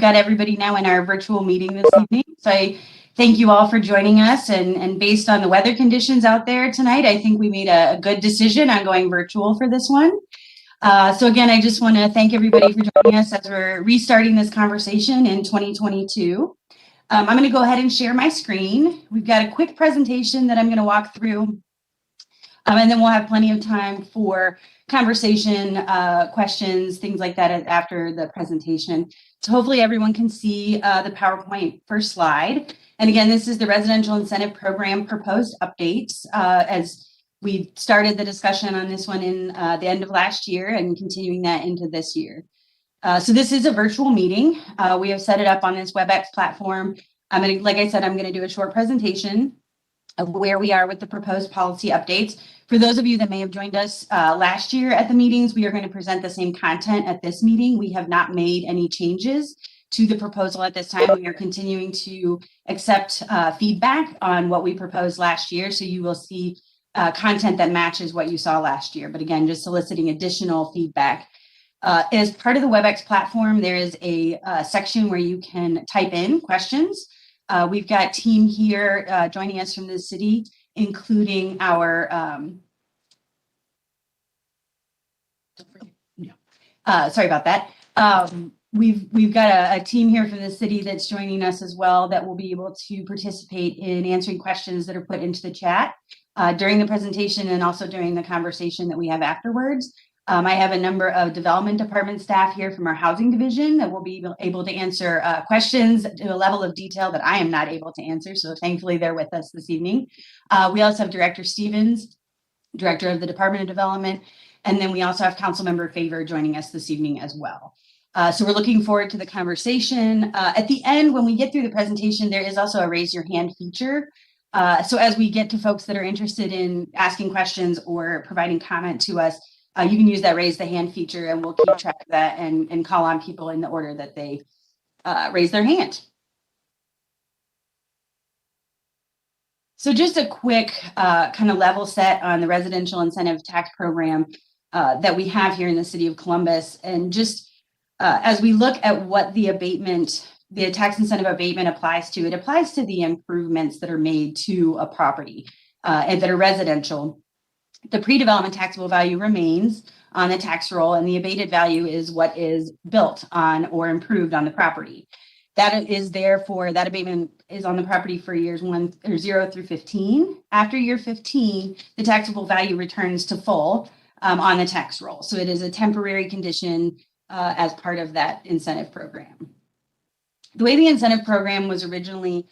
got everybody now in our virtual meeting this evening. So I thank you all for joining us. And based on the weather conditions out there tonight, I think we made a good decision on going virtual for this one. So again, I just want to thank everybody for joining us as we're restarting this conversation in 2022. I'm going to go ahead and share my screen. We've got a quick presentation that I'm going to walk through. And then we'll have plenty of time for conversation, questions, things like that after the presentation. So hopefully everyone can see the PowerPoint first slide. And again, this is the Residential Incentive Program proposed updates as we started the discussion on this one in the end of last year and continuing that into this year. So this is a virtual meeting. We have set it up on this WebEx platform. Like I said, I'm going to do a short presentation of where we are with the proposed policy updates. For those of you that may have joined us last year at the meetings, we are going to present the same content at this meeting. We have not made any changes to the proposal at this time. We are continuing to accept feedback on what we proposed last year. So you will see content that matches what you saw last year. But again, just soliciting additional feedback. As part of the WebEx platform, there is a section where you can type in questions. We've got team here joining us from the city, including our sorry about that. We've got a team here from the city that's joining us as well that will be able to participate in answering questions that are put into the chat during the presentation and also during the conversation that we have afterwards. I have a number of development department staff here from our housing division that will be able to answer questions to a level of detail that I am not able to answer. So thankfully they're with us this evening. We also have Director Stevens, Director of the Department of Development, and then we also have Councilmember Favor joining us this evening as well. So we're looking forward to the conversation. At the end, when we get through the presentation, there is also a raise your hand feature. So as we get to folks that are interested in asking questions or providing comment to us, you can use that raise the hand feature and we'll keep track of that and call on people in the order that they raise their hand. So just a quick kind of level set on the residential incentive tax program that we have here in the city of Columbus. And just as we look at what the abatement, the tax incentive abatement applies to, it applies to the improvements that are made to a property and that are residential. The pre-development taxable value remains on the tax roll, and the abated value is what is built on or improved on the property. That is therefore, that abatement is on the property for years 0 through 15. After year 15, the taxable value returns to full on the tax roll. So it is a temporary condition as part of that incentive program. The way the incentive program was originally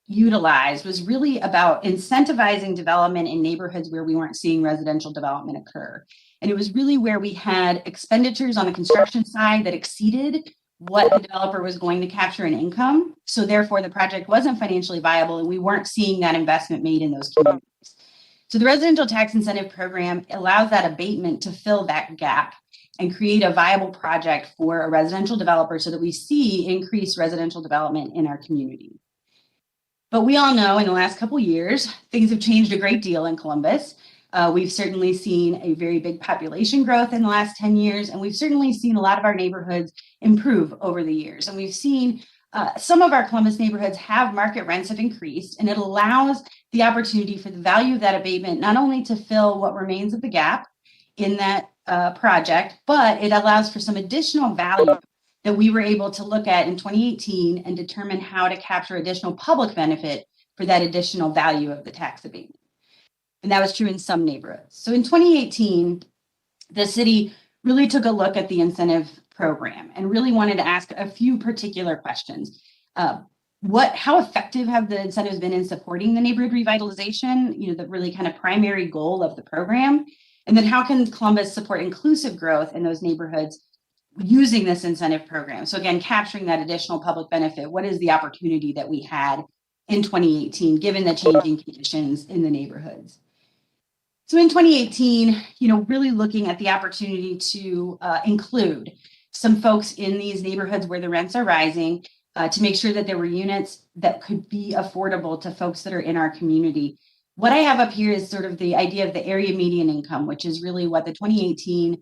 utilized was really about incentivizing development in neighborhoods where we weren't seeing residential development occur. And it was really where we had expenditures on the construction side that exceeded what the developer was going to capture in income. So therefore the project wasn't financially viable and we weren't seeing that investment made in those communities. So the residential tax incentive program allows that abatement to fill that gap and create a viable project for a residential developer so that we see increased residential development in our community. But we all know in the last couple of years, things have changed a great deal in Columbus. We've certainly seen a very big population growth in the last 10 years, and we've certainly seen a lot of our neighborhoods improve over the years. And we've seen some of our Columbus neighborhoods have market rents have increased, and it allows the opportunity for the value of that abatement not only to fill what remains of the gap in that project, but it allows for some additional value that we were able to look at in 2018 and determine how to capture additional public benefit for that additional value of the tax abatement. And that was true in some neighborhoods. So in 2018, the city really took a look at the incentive program and really wanted to ask a few particular questions. How effective have the incentives been in supporting the neighborhood revitalization, the really kind of primary goal of the program? And then how can Columbus support inclusive growth in those neighborhoods using this incentive program? So again, capturing that additional public benefit, what is the opportunity that we had in 2018, given the changing conditions in the neighborhoods? So in 2018, really looking at the opportunity to include some folks in these neighborhoods where the rents are rising to make sure that there were units that could be affordable to folks that are in our community. What I have up here is sort of the idea of the area median income, which is really what the 2018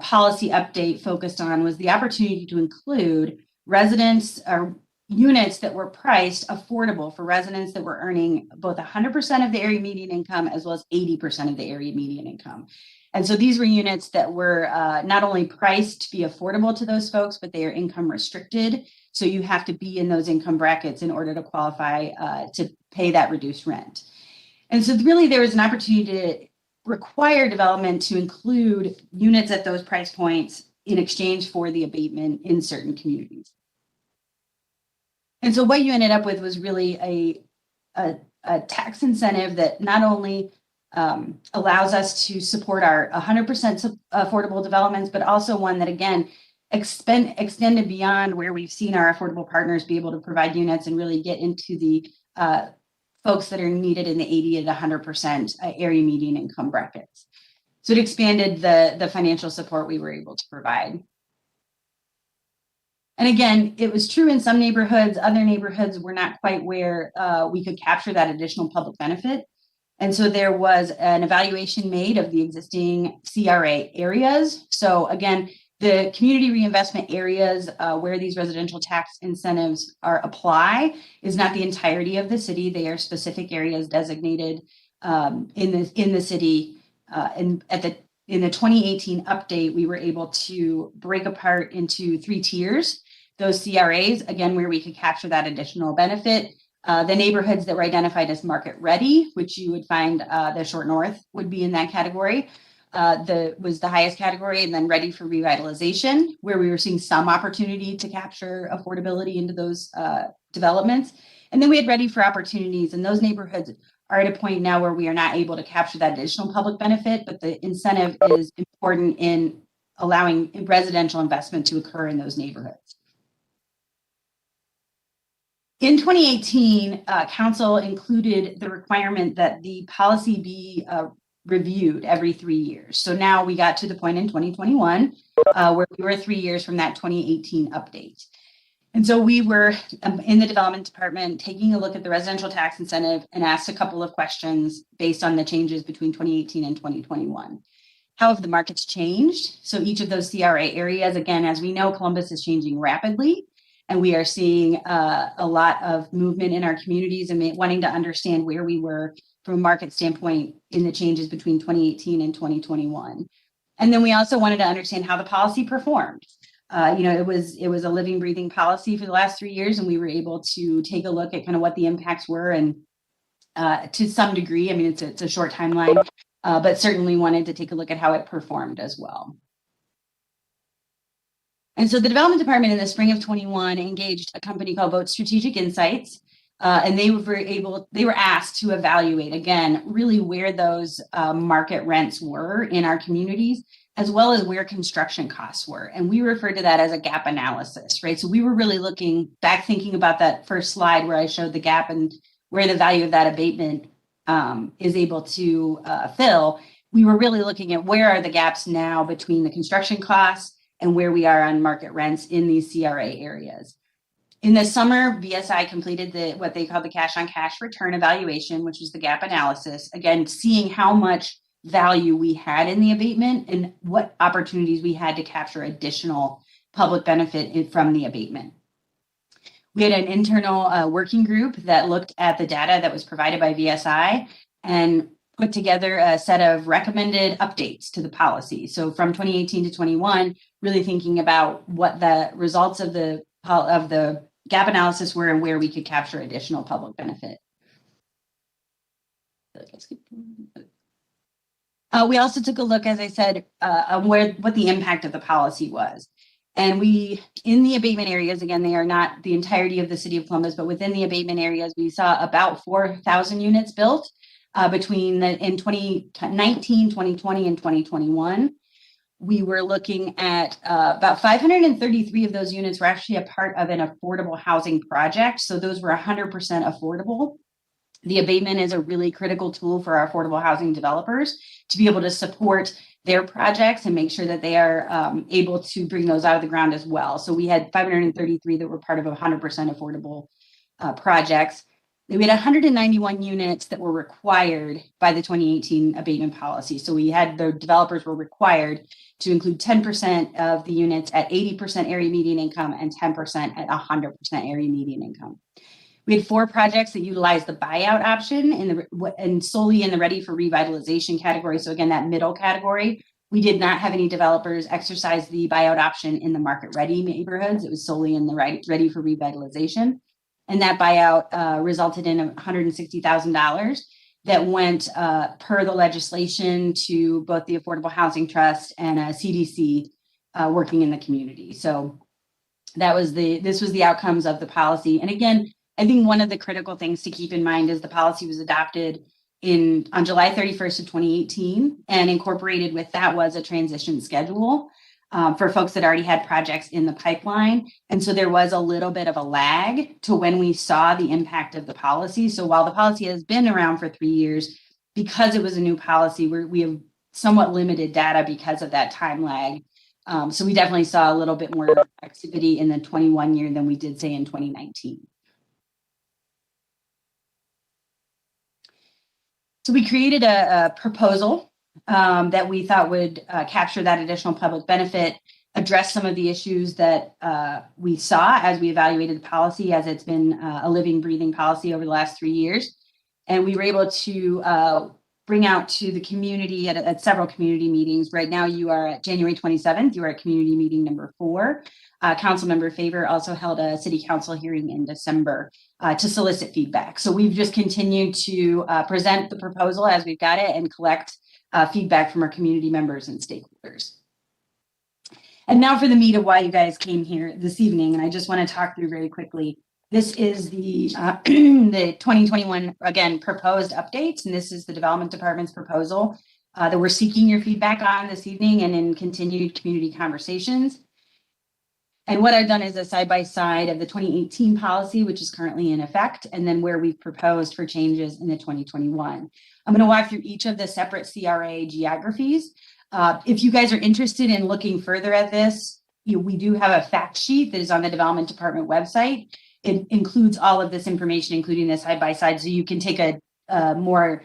policy update focused on was the opportunity to include residents or units that were priced affordable for residents that were earning both 100% of the area median income as well as 80% of the area median income. And so these were units that were not only priced to be affordable to those folks, but they are income restricted. So you have to be in those income brackets in order to qualify to pay that reduced rent. And so really there was an opportunity to require development to include units at those price points in exchange for the abatement in certain communities. And so what you ended up with was really a tax incentive that not only allows us to support our 100% affordable developments, but also one that, again, extended beyond where we've seen our affordable partners be able to provide units and really get into the folks that are needed in the 80 to 100% area median income brackets. So it expanded the financial support we were able to provide. And again, it was true in some neighborhoods. Other neighborhoods were not quite where we could capture that additional public benefit. And so there was an evaluation made of the existing CRA areas. So again, the community reinvestment areas where these residential tax incentives apply is not the entirety of the city. They are specific areas designated in the city. And in the 2018 update, we were able to break apart into 3 tiers. Those CRAs, again, where we could capture that additional benefit. The neighborhoods that were identified as market ready, which you would find the Short North would be in that category, was the highest category, and then ready for revitalization, where we were seeing some opportunity to capture affordability into those developments. And then we had ready for opportunities, and those neighborhoods are at a point now where we are not able to capture that additional public benefit, but the incentive is important in allowing residential investment to occur in those neighborhoods. In 2018, Council included the requirement that the policy be reviewed every 3 years. So now we got to the point in 2021 where we were 3 years from that 2018 update. And so we were in the development department taking a look at the residential tax incentive and asked a couple of questions based on the changes between 2018 and 2021. How have the markets changed? So each of those CRA areas, again, as we know, Columbus is changing rapidly. And we are seeing a lot of movement in our communities and wanting to understand where we were from a market standpoint in the changes between 2018 and 2021. And then we also wanted to understand how the policy performed. It was a living, breathing policy for the last 3 years, and we were able to take a look at kind of what the impacts were. And to some degree, I mean, it's a short timeline, but certainly wanted to take a look at how it performed as well. And so the development department in the spring of 21 engaged a company called Vote Strategic Insights, and they were asked to evaluate, again, really where those market rents were in our communities, as well as where construction costs were. And we refer to that as a gap analysis, right? So we were really looking back, thinking about that first slide where I showed the gap and where the value of that abatement is able to fill. We were really looking at where are the gaps now between the construction costs and where we are on market rents in these CRA areas. In the summer, VSI completed what they call the cash on cash return evaluation, which was the gap analysis. Again, seeing how much value we had in the abatement and what opportunities we had to capture additional public benefit from the abatement. We had an internal working group that looked at the data that was provided by VSI and put together a set of recommended updates to the policy. So from 2018 to 21, really thinking about what the results of the gap analysis were and where we could capture additional public benefit. We also took a look, as I said, on what the impact of the policy was. And in the abatement areas, again, they are not the entirety of the city of Columbus, but within the abatement areas, we saw about 4,000 units built in 2019, 2020, and 2021. We were looking at about 533 of those units were actually a part of an affordable housing project. So those were 100% affordable. The abatement is a really critical tool for our affordable housing developers to be able to support their projects and make sure that they are able to bring those out of the ground as well. So we had 533 that were part of 100% affordable projects. We had 191 units that were required by the 2018 abatement policy. So we had the developers were required to include 10% of the units at 80% area median income and 10% at 100% area median income. We had 4 projects that utilized the buyout option and solely in the ready for revitalization category. So again, that middle category, we did not have any developers exercise the buyout option in the market ready neighborhoods. It was solely in the ready for revitalization. And that buyout resulted in $160,000 that went per the legislation to both the Affordable Housing Trust and CDC working in the community. So this was the outcomes of the policy. And again, I think one of the critical things to keep in mind is the policy was adopted on July 31st of 2018, and incorporated with that was a transition schedule for folks that already had projects in the pipeline. And so there was a little bit of a lag to when we saw the impact of the policy. So while the policy has been around for 3 years, because it was a new policy, we have somewhat limited data because of that time lag. So we definitely saw a little bit more activity in the 21 year than we did say in 2019. So we created a proposal that we thought would capture that additional public benefit, address some of the issues that we saw as we evaluated the policy, as it's been a living, breathing policy over the last 3 years. And we were able to bring out to the community at several community meetings. Right now, you are at January 27th. You are at community meeting number 4. Councilmember Favor also held a city council hearing in December to solicit feedback. So we've just continued to present the proposal as we've got it and collect feedback from our community members and stakeholders. And now for the meat of why you guys came here this evening. And I just want to talk through very quickly. This is the 2021, again, proposed updates. And this is the Development Department's proposal that we're seeking your feedback on this evening and in continued community conversations. And what I've done is a side-by-side of the 2018 policy, which is currently in effect, and then where we've proposed for changes in the 2021. I'm going to walk through each of the separate CRA geographies. If you guys are interested in looking further at this, we do have a fact sheet that is on the Development Department website. It includes all of this information, including the side-by-side, so you can take a more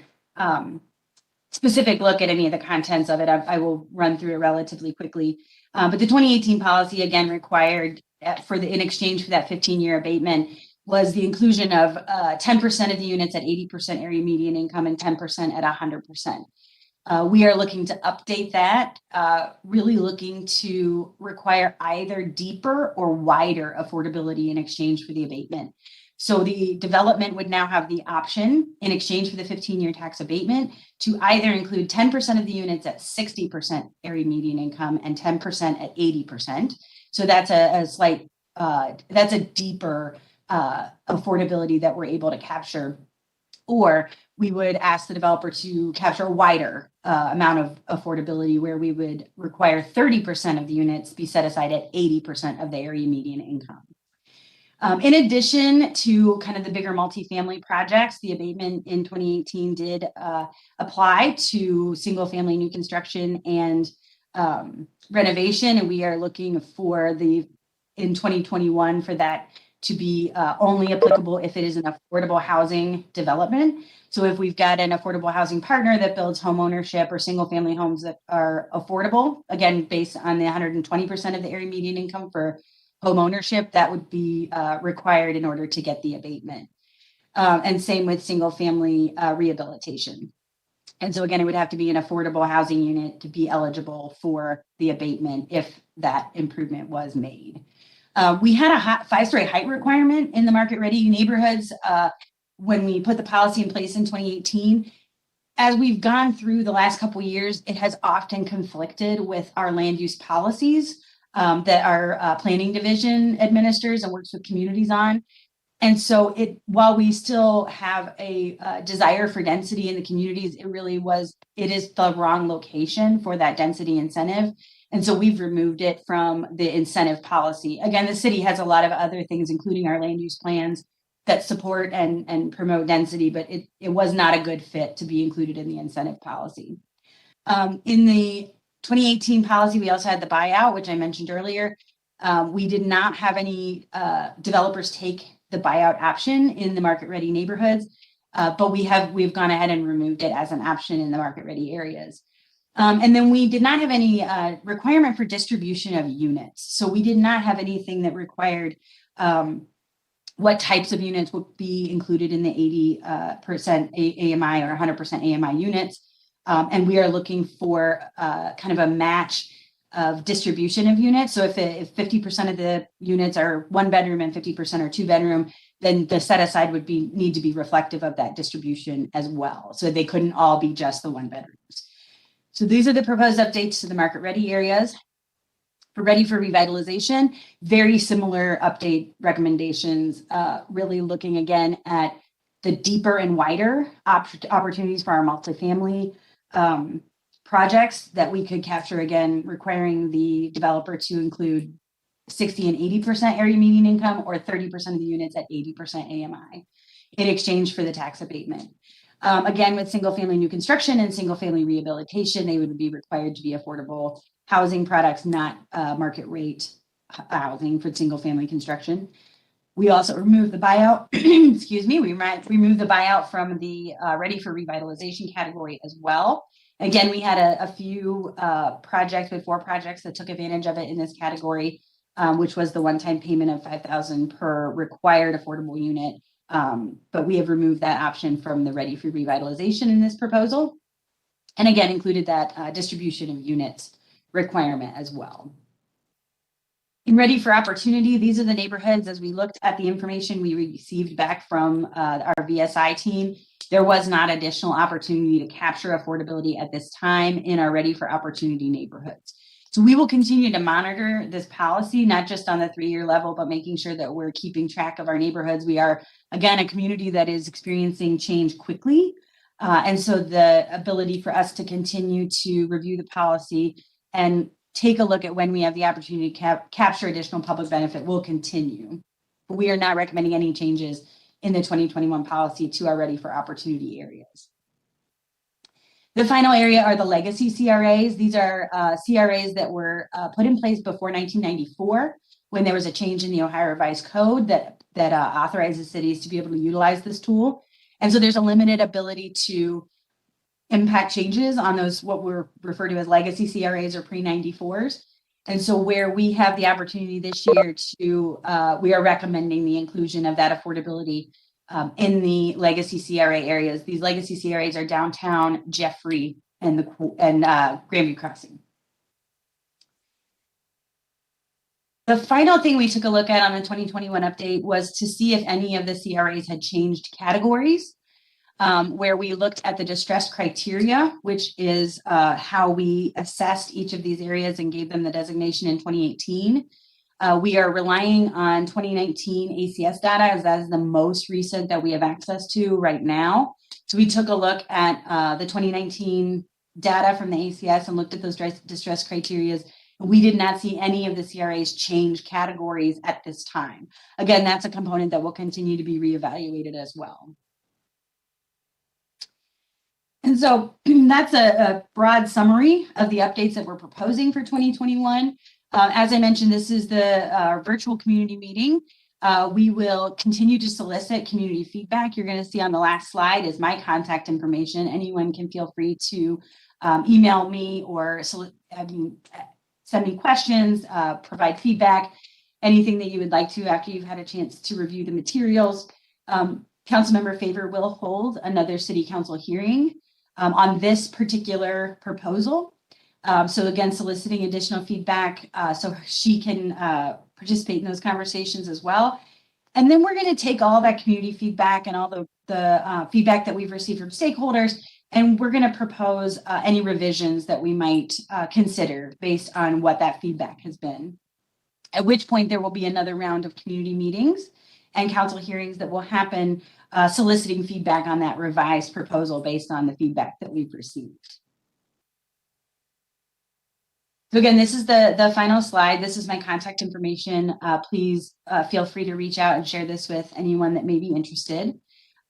specific look at any of the contents of it. I will run through it relatively quickly. But the 2018 policy, again, required in exchange for that 15-year abatement was the inclusion of 10% of the units at 80% area median income and 10% at 100%. We are looking to update that, really looking to require either deeper or wider affordability in exchange for the abatement. So the development would now have the option in exchange for the 15-year tax abatement to either include 10% of the units at 60% area median income and 10% at 80%. So that's that's a deeper affordability that we're able to capture. Or we would ask the developer to capture a wider amount of affordability, where we would require 30% of the units be set aside at 80% of the area median income. In addition to kind of the bigger multifamily projects, the abatement in 2018 did apply to single family new construction and renovation. And we are looking for in 2021 for that to be only applicable if it is an affordable housing development. So if we've got an affordable housing partner that builds home ownership or single family homes that are affordable, again, based on the 120% of the area median income for home ownership, that would be required in order to get the abatement. And same with single family rehabilitation. And so again, it would have to be an affordable housing unit to be eligible for the abatement if that improvement was made. We had a 5-story height requirement in the market ready neighborhoods when we put the policy in place in 2018. As we've gone through the last couple of years, it has often conflicted with our land use policies that our planning division administers and works with communities on. And so while we still have a desire for density in the communities, it is the wrong location for that density incentive. And so we've removed it from the incentive policy. Again, the city has a lot of other things, including our land use plans, that support and promote density, but it was not a good fit to be included in the incentive policy. In the 2018 policy, we also had the buyout, which I mentioned earlier. We did not have any developers take the buyout option in the market ready neighborhoods, but we've gone ahead and removed it as an option in the market ready areas. And then we did not have any requirement for distribution of units. So we did not have anything that required what types of units would be included in the 80% AMI or 100% AMI units. And we are looking for kind of a match of distribution of units. So if 50% of the units are 1 bedroom and 50% are 2 bedroom, then the set aside would need to be reflective of that distribution as well. So they couldn't all be just the 1 bedrooms. So these are the proposed updates to the market ready areas. For ready for revitalization, very similar update recommendations, really looking again at the deeper and wider opportunities for our multifamily projects that we could capture, again, requiring the developer to include 60 and 80% area median income or 30% of the units at 80% AMI in exchange for the tax abatement. Again, with single family new construction and single family rehabilitation, they would be required to be affordable housing products, not market rate housing for single family construction. We also removed the buyout, excuse me, we removed the buyout from the ready for revitalization category as well. Again, we had a few projects with 4 projects that took advantage of it in this category, which was the one-time payment of $5,000 per required affordable unit. But we have removed that option from the ready for revitalization in this proposal. And again, included that distribution of units requirement as well. In ready for opportunity, these are the neighborhoods as we looked at the information we received back from our VSI team. There was not additional opportunity to capture affordability at this time in our ready for opportunity neighborhoods. So we will continue to monitor this policy, not just on the 3-year level, but making sure that we're keeping track of our neighborhoods. We are, again, a community that is experiencing change quickly. And so the ability for us to continue to review the policy and take a look at when we have the opportunity to capture additional public benefit will continue. But we are not recommending any changes in the 2021 policy to our ready for opportunity areas. The final area are the legacy CRAs. These are CRAs that were put in place before 1994 when there was a change in the Ohio Revised Code that authorizes cities to be able to utilize this tool. And so there's a limited ability to impact changes on those, what we're referred to as legacy CRAs or pre-94s. And so where we have the opportunity this year to, we are recommending the inclusion of that affordability in the legacy CRA areas. These legacy CRAs are downtown, Jeffrey, and Grandview Crossing. The final thing we took a look at on the 2021 update was to see if any of the CRAs had changed categories, where we looked at the distress criteria, which is how we assessed each of these areas and gave them the designation in 2018. We are relying on 2019 ACS data as that is the most recent that we have access to right now. So we took a look at the 2019 data from the ACS and looked at those distress criteria. We did not see any of the CRAs change categories at this time. Again, that's a component that will continue to be reevaluated as well. And so that's a broad summary of the updates that we're proposing for 2021. As I mentioned, this is the virtual community meeting. We will continue to solicit community feedback. You're going to see on the last slide is my contact information. Anyone can feel free to email me or send me questions, provide feedback, anything that you would like to after you've had a chance to review the materials. Councilmember Favor will hold another city council hearing on this particular proposal. So again, soliciting additional feedback so she can participate in those conversations as well. And then we're going to take all that community feedback and all the feedback that we've received from stakeholders, and we're going to propose any revisions that we might consider based on what that feedback has been. At which point there will be another round of community meetings and council hearings that will happen soliciting feedback on that revised proposal based on the feedback that we've received. So again, this is the final slide. This is my contact information. Please feel free to reach out and share this with anyone that may be interested.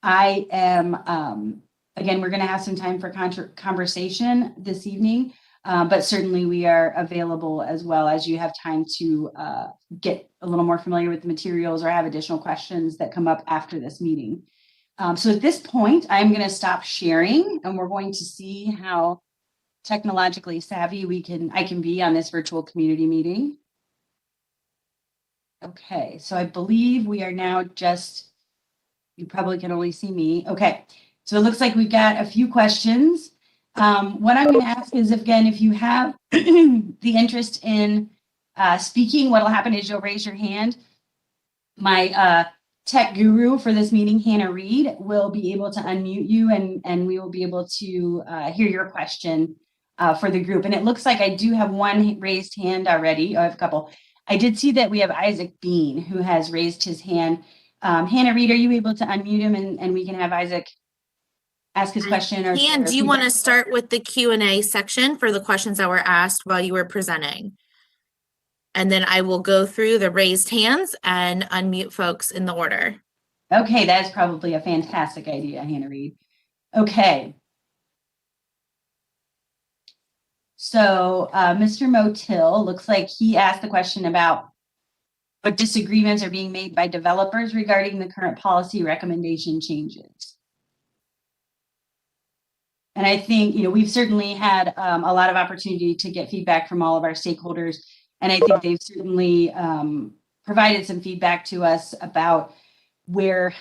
I am, again, we're going to have some time for conversation this evening. But certainly we are available as well as you have time to get a little more familiar with the materials or have additional questions that come up after this meeting. So at this point, I'm going to stop sharing, and we're going to see how technologically savvy I can be on this virtual community meeting. Okay, so I believe we are now you probably can only see me. Okay, so it looks like we've got a few questions. What I'm going to ask is, again, if you have the interest in speaking, what will happen is you'll raise your hand. My tech guru for this meeting, Hannah Reed, will be able to unmute you, and we will be able to hear your question for the group. And it looks like I do have one raised hand already. I have a couple. I did see that we have Isaac Bean, who has raised his hand. Hannah Reed, are you able to unmute him, and we can have Isaac ask his question? And do you want to start with the Q&A section for the questions that were asked while you were presenting? And then I will go through the raised hands and unmute folks in the order. Okay, that's probably a fantastic idea, Hannah Reed. Okay. So Mr. Motil looks like he asked the question about what disagreements are being made by developers regarding the current policy recommendation changes. And I think, we've certainly had a lot of opportunity to get feedback from all of our stakeholders. And I think they've certainly provided some feedback to us about where,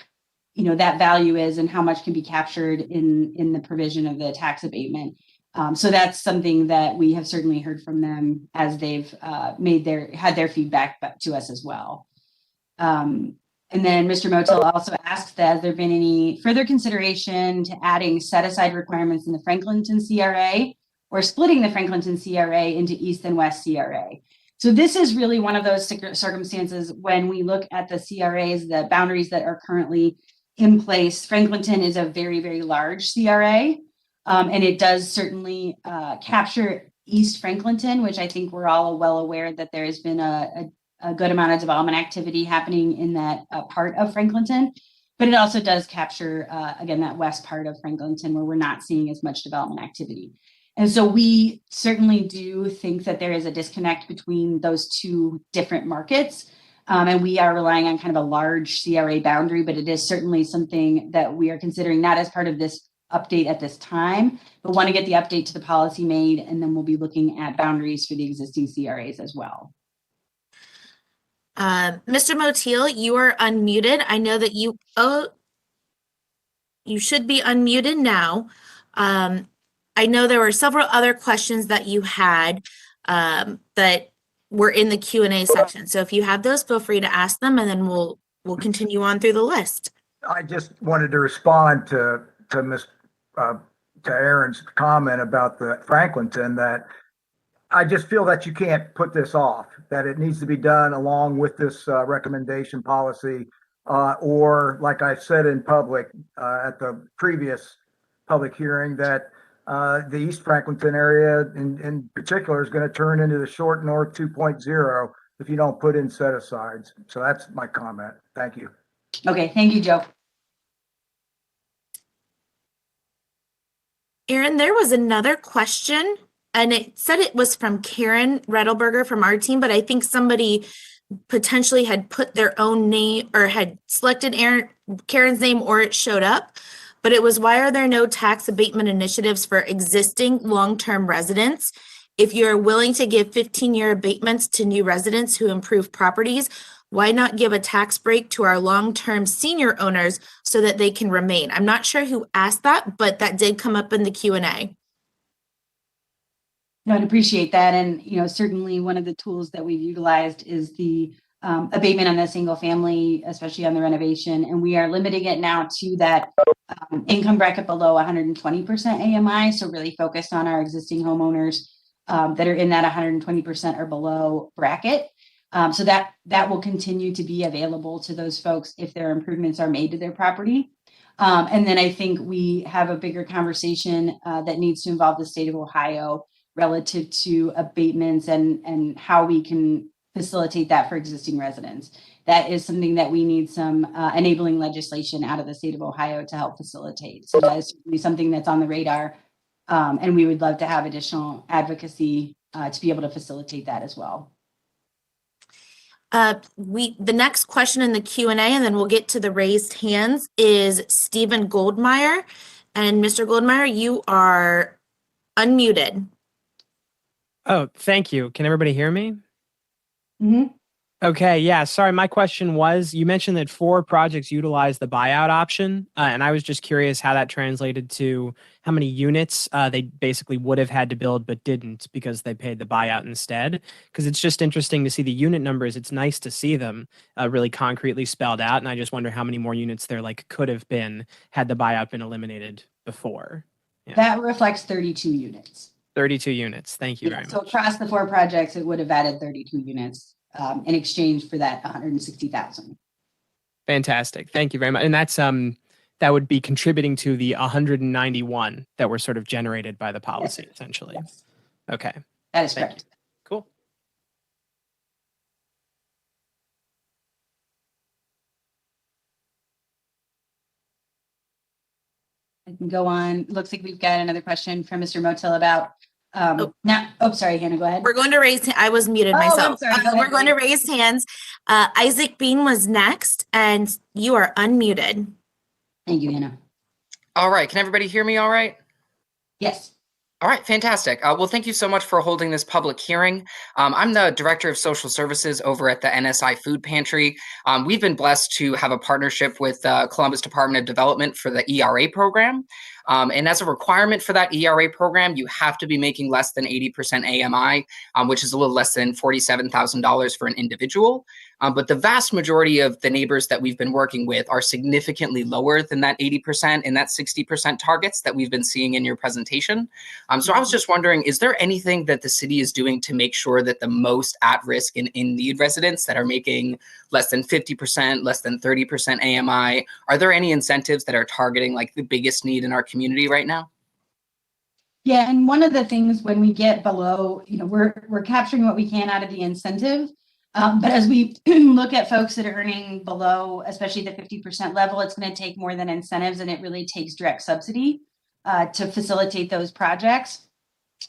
that value is and how much can be captured in the provision of the tax abatement. So that's something that we have certainly heard from them as they've had their feedback back to us as well. And then Mr. Motil also asked, has there been any further consideration to adding set-aside requirements in the Franklinton CRA or splitting the Franklinton CRA into East and West CRA? So this is really one of those circumstances when we look at the CRAs, the boundaries that are currently in place. Franklinton is a very, very large CRA, and it does certainly capture East Franklinton, which I think we're all well aware that there has been a good amount of development activity happening in that part of Franklinton, but it also does capture, again, that west part of Franklinton where we're not seeing as much development activity. And so we certainly do think that there is a disconnect between those two different markets. And we are relying on kind of a large CRA boundary, but it is certainly something that we are considering not as part of this update at this time, but want to get the update to the policy made, and then we'll be looking at boundaries for the existing CRAs as well. Mr. Motil, you are unmuted. I know that you should be unmuted now. I know there were several other questions that you had that were in the Q&A section. So if you have those, feel free to ask them, and then we'll continue on through the list. I just wanted to respond to Aaron's comment about the Franklinton, that I just feel that you can't put this off, that it needs to be done along with this recommendation policy, or like I said in public at the previous public hearing, that the East Franklinton area in particular is going to turn into the short north 2.0 if you don't put in set-asides. So that's my comment. Thank you. Okay, thank you, Joe. Aaron, there was another question, and it said it was from Karen Rettelberger from our team, but I think somebody potentially had put their own name or had selected Karen's name, or it showed up. But it was, why are there no tax abatement initiatives for existing long-term residents? If you're willing to give 15-year abatements to new residents who improve properties, why not give a tax break to our long-term senior owners so that they can remain? I'm not sure who asked that, but that did come up in the Q&A. No, I'd appreciate that. And, certainly one of the tools that we've utilized is the abatement on the single family, especially on the renovation. And we are limiting it now to that income bracket below 120% AMI. So really focused on our existing homeowners that are in that 120% or below bracket. So that will continue to be available to those folks if their improvements are made to their property. And then I think we have a bigger conversation that needs to involve the state of Ohio relative to abatements and how we can facilitate that for existing residents. That is something that we need some enabling legislation out of the state of Ohio to help facilitate. So that is certainly something that's on the radar And we would love to have additional advocacy to be able to facilitate that as well. The next question in the Q&A, and then we'll get to the raised hands, is Stephen Goldmeyer. And Mr. Goldmeyer, you are unmuted. Oh, thank you. Can everybody hear me? Mm-hmm. Okay, yeah, sorry. My question was, you mentioned that 4 projects utilize the buyout option, and I was just curious how that translated to how many units they basically would have had to build but didn't because they paid the buyout instead. Because it's just interesting to see the unit numbers. It's nice to see them really concretely spelled out, and I just wonder how many more units there could have been had the buyout been eliminated before. Yeah. That reflects 32 units. 32 units. Thank you very much. So across the 4 projects, it would have added 32 units in exchange for that 160,000. Fantastic. Thank you very much. And that's that would be contributing to the 191 that were sort of generated by the policy, Yes. essentially. Yes. Okay. That is Thank correct. you. Cool. I can go on. Looks like we've got another question from Mr. Motil about sorry, Hannah, go ahead. We're going to raise, I was muted I'm myself. sorry. Go ahead, We're going to raise hands. Isaac Bean was next, and you are unmuted. Thank you, Hannah. All right. Can everybody hear me all right? Yes. All right, fantastic. Well, thank you so much for holding this public hearing. I'm the Director of Social Services over at the NSI Food Pantry. We've been blessed to have a partnership with Columbus Department of Development for the ERA program. And as a requirement for that ERA program, you have to be making less than 80% AMI, which is a little less than $47,000 for an individual. But the vast majority of the neighbors that we've been working with are significantly lower than that 80% and that 60% targets that we've been seeing in your presentation. So I was just wondering, is there anything that the city is doing to make sure that the most at-risk and in-need residents that are making less than 50%, less than 30% AMI, are there any incentives that are targeting like the biggest need in our community right now? Yeah, and one of the things when we get below, we're capturing what we can out of the incentive. But as we look at folks that are earning below, especially the 50% level, it's going to take more than incentives, and it really takes direct subsidy to facilitate those projects.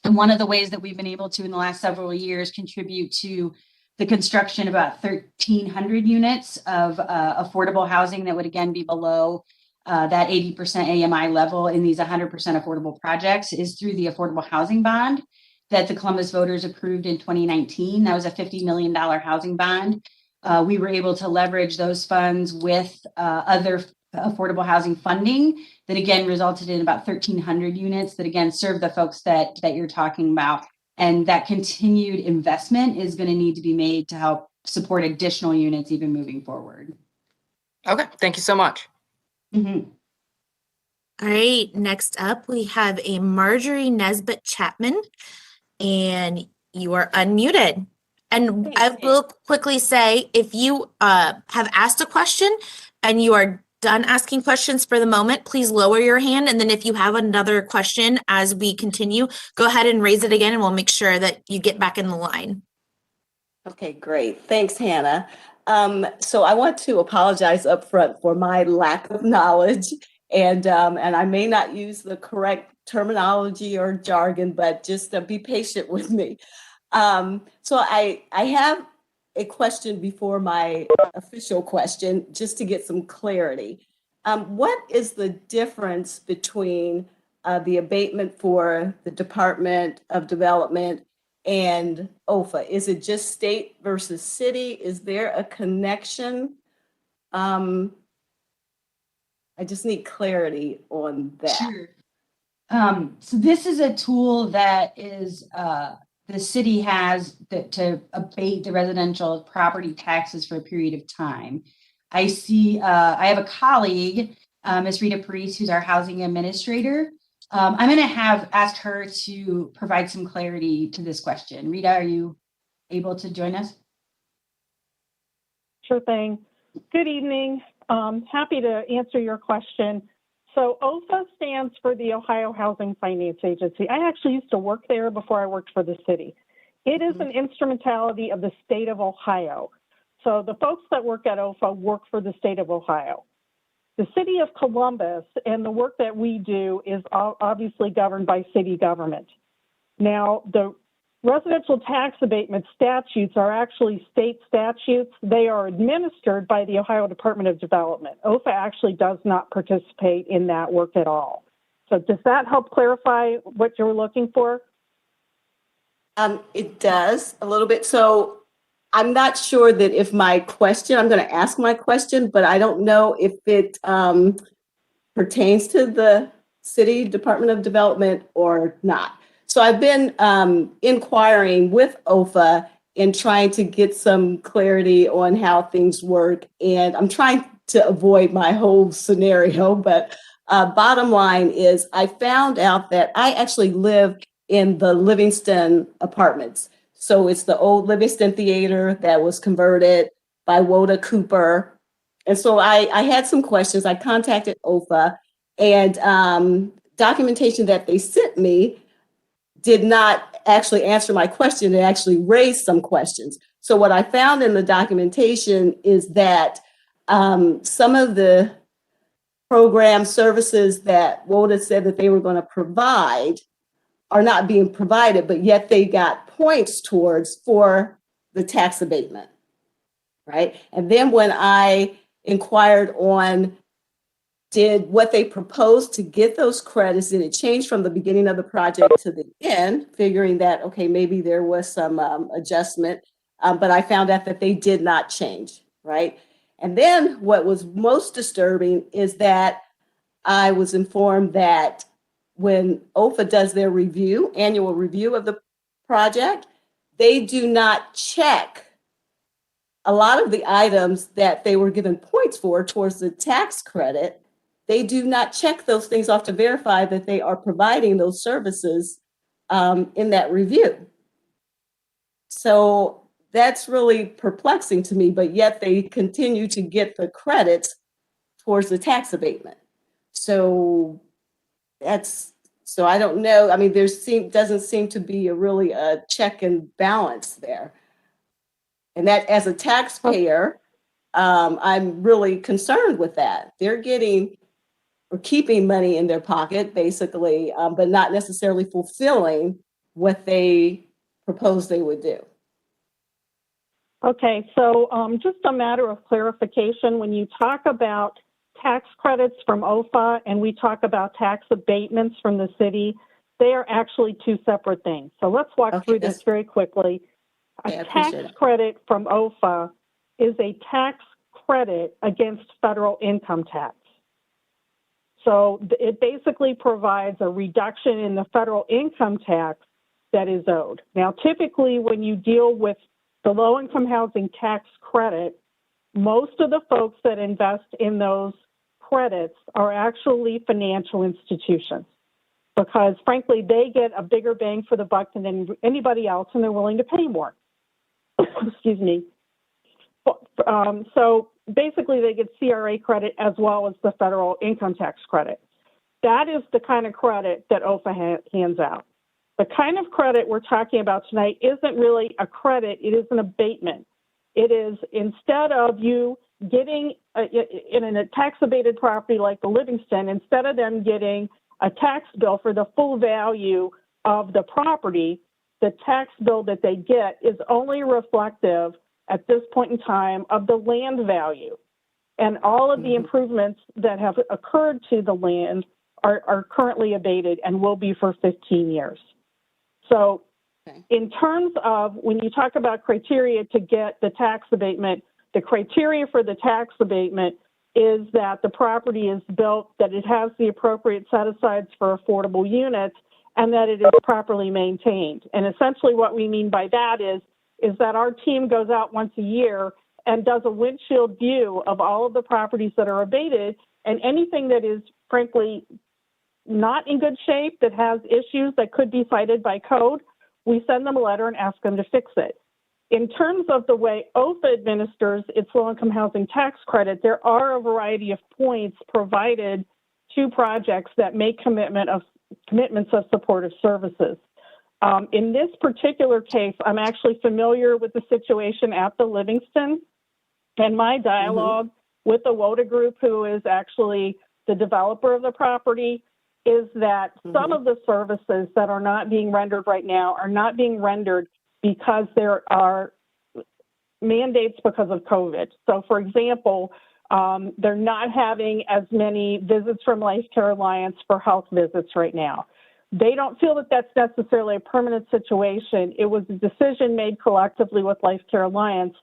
And one of the ways that we've been able to in the last several years contribute to the construction of about 1,300 units of affordable housing that would again be below that 80% AMI level in these 100% affordable projects is through the Affordable Housing Bond that the Columbus voters approved in 2019. That was a $50 million housing bond. We were able to leverage those funds with other affordable housing funding that again resulted in about 1,300 units that again serve the folks that you're talking about. And that continued investment is going to need to be made to help support additional units even moving forward. Okay, thank you so much. Mm-hmm. All right, next up we have a Marjorie Nesbitt Chapman, and you are unmuted. And I will quickly say, if you have asked a question and you are done asking questions for the moment, please lower your hand. And then if you have another question as we continue, go ahead and raise it again, and we'll make sure that you get back in the line. Okay, great. Thanks, Hannah. So I want to apologize up front for my lack of knowledge, and I may not use the correct terminology or jargon, but just be patient with me. So I have a question before my official question, just to get some clarity. What is the difference between the abatement for the Department of Development and OFA? Is it just state versus city? Is there a connection? I just need clarity on that. Sure. So this is a tool that is the city has to abate the residential property taxes for a period of time. I see, I have a colleague, Ms. Rita Parise, who's our housing administrator. I'm going to ask her to provide some clarity to this question. Rita, are you able to join us? Sure thing. Good evening. Happy to answer your question. So OFA stands for the Ohio Housing Finance Agency. I actually used to work there before I worked for the city. It is an instrumentality of the state of Ohio. So the folks that work at OFA work for the state of Ohio. The city of Columbus and the work that we do is obviously governed by city government. Now, the residential tax abatement statutes are actually state statutes. They are administered by the Ohio Department of Development. OFA actually does not participate in that work at all. So does that help clarify what you're looking for? It does a little bit. So I'm not sure that if my question, I'm going to ask my question, but I don't know if it pertains to the City Department of Development or not. So I've been inquiring with OFA and trying to get some clarity on how things work. And I'm trying to avoid my whole scenario, but bottom line is I found out that I actually live in the Livingston apartments. So it's the old Livingston Theater that was converted by Woda Cooper. And so I had some questions. I contacted OFA, and documentation that they sent me did not actually answer my question. It actually raised some questions. So what I found in the documentation is that some of the program services that WODA said that they were going to provide are not being provided, but yet they got points towards for the tax abatement, right? And then when I inquired on did what they proposed to get those credits, did it change from the beginning of the project to the end, figuring that, okay, maybe there was some adjustment, but I found out that they did not change, right? And then what was most disturbing is that I was informed that when OFA does their review, annual review of the project, they do not check a lot of the items that they were given points for towards the tax credit. They do not check those things off to verify that they are providing those services in that review. So that's really perplexing to me, but yet they continue to get the credits towards the tax abatement. So I don't know. I mean, doesn't seem to be really a check and balance there. And that as a taxpayer, I'm really concerned with that. They're getting or keeping money in their pocket, basically, but not necessarily fulfilling what they proposed they would do. Okay, so just a matter of clarification, when you talk about tax credits from OFA and we talk about tax abatements from the city, they are actually two separate things. So let's walk through this very quickly. A tax credit from OFA is a tax credit against federal income tax. So it basically provides a reduction in the federal income tax that is owed. Now, typically when you deal with the low-income housing tax credit, most of the folks that invest in those credits are actually financial institutions because, frankly, they get a bigger bang for the buck than anybody else, and they're willing to pay more. Excuse me. So basically, they get CRA credit as well as the federal income tax credit. That is the kind of credit that OFA hands out. The kind of credit we're talking about tonight isn't really a credit, it is an abatement. It is, instead of you getting in a tax abated property like the Livingston, instead of them getting a tax bill for the full value of the property, the tax bill that they get is only reflective at this point in time of the land value. And all of the improvements that have occurred to the land are currently abated and will be for 15 years. So in terms of when you talk about criteria to get the tax abatement, the criteria for the tax abatement is that the property is built, that it has the appropriate set-asides for affordable units, and that it is properly maintained. And essentially what we mean by that is that our team goes out once a year and does a windshield view of all of the properties that are abated, and anything that is frankly not in good shape, that has issues that could be cited by code, we send them a letter and ask them to fix it. In terms of the way OFA administers its low-income housing tax credit, there are a variety of points provided to projects that make commitments of supportive services. In this particular case, I'm actually familiar with the situation at the Livingston, and my dialogue with the WODA Group, who is actually the developer of the property, is that some of the services that are not being rendered right now are not being rendered because there are mandates because of COVID. So, for example, they're not having as many visits from Life Care Alliance for health visits right now. They don't feel that that's necessarily a permanent situation. It was a decision made collectively with Life Care Alliance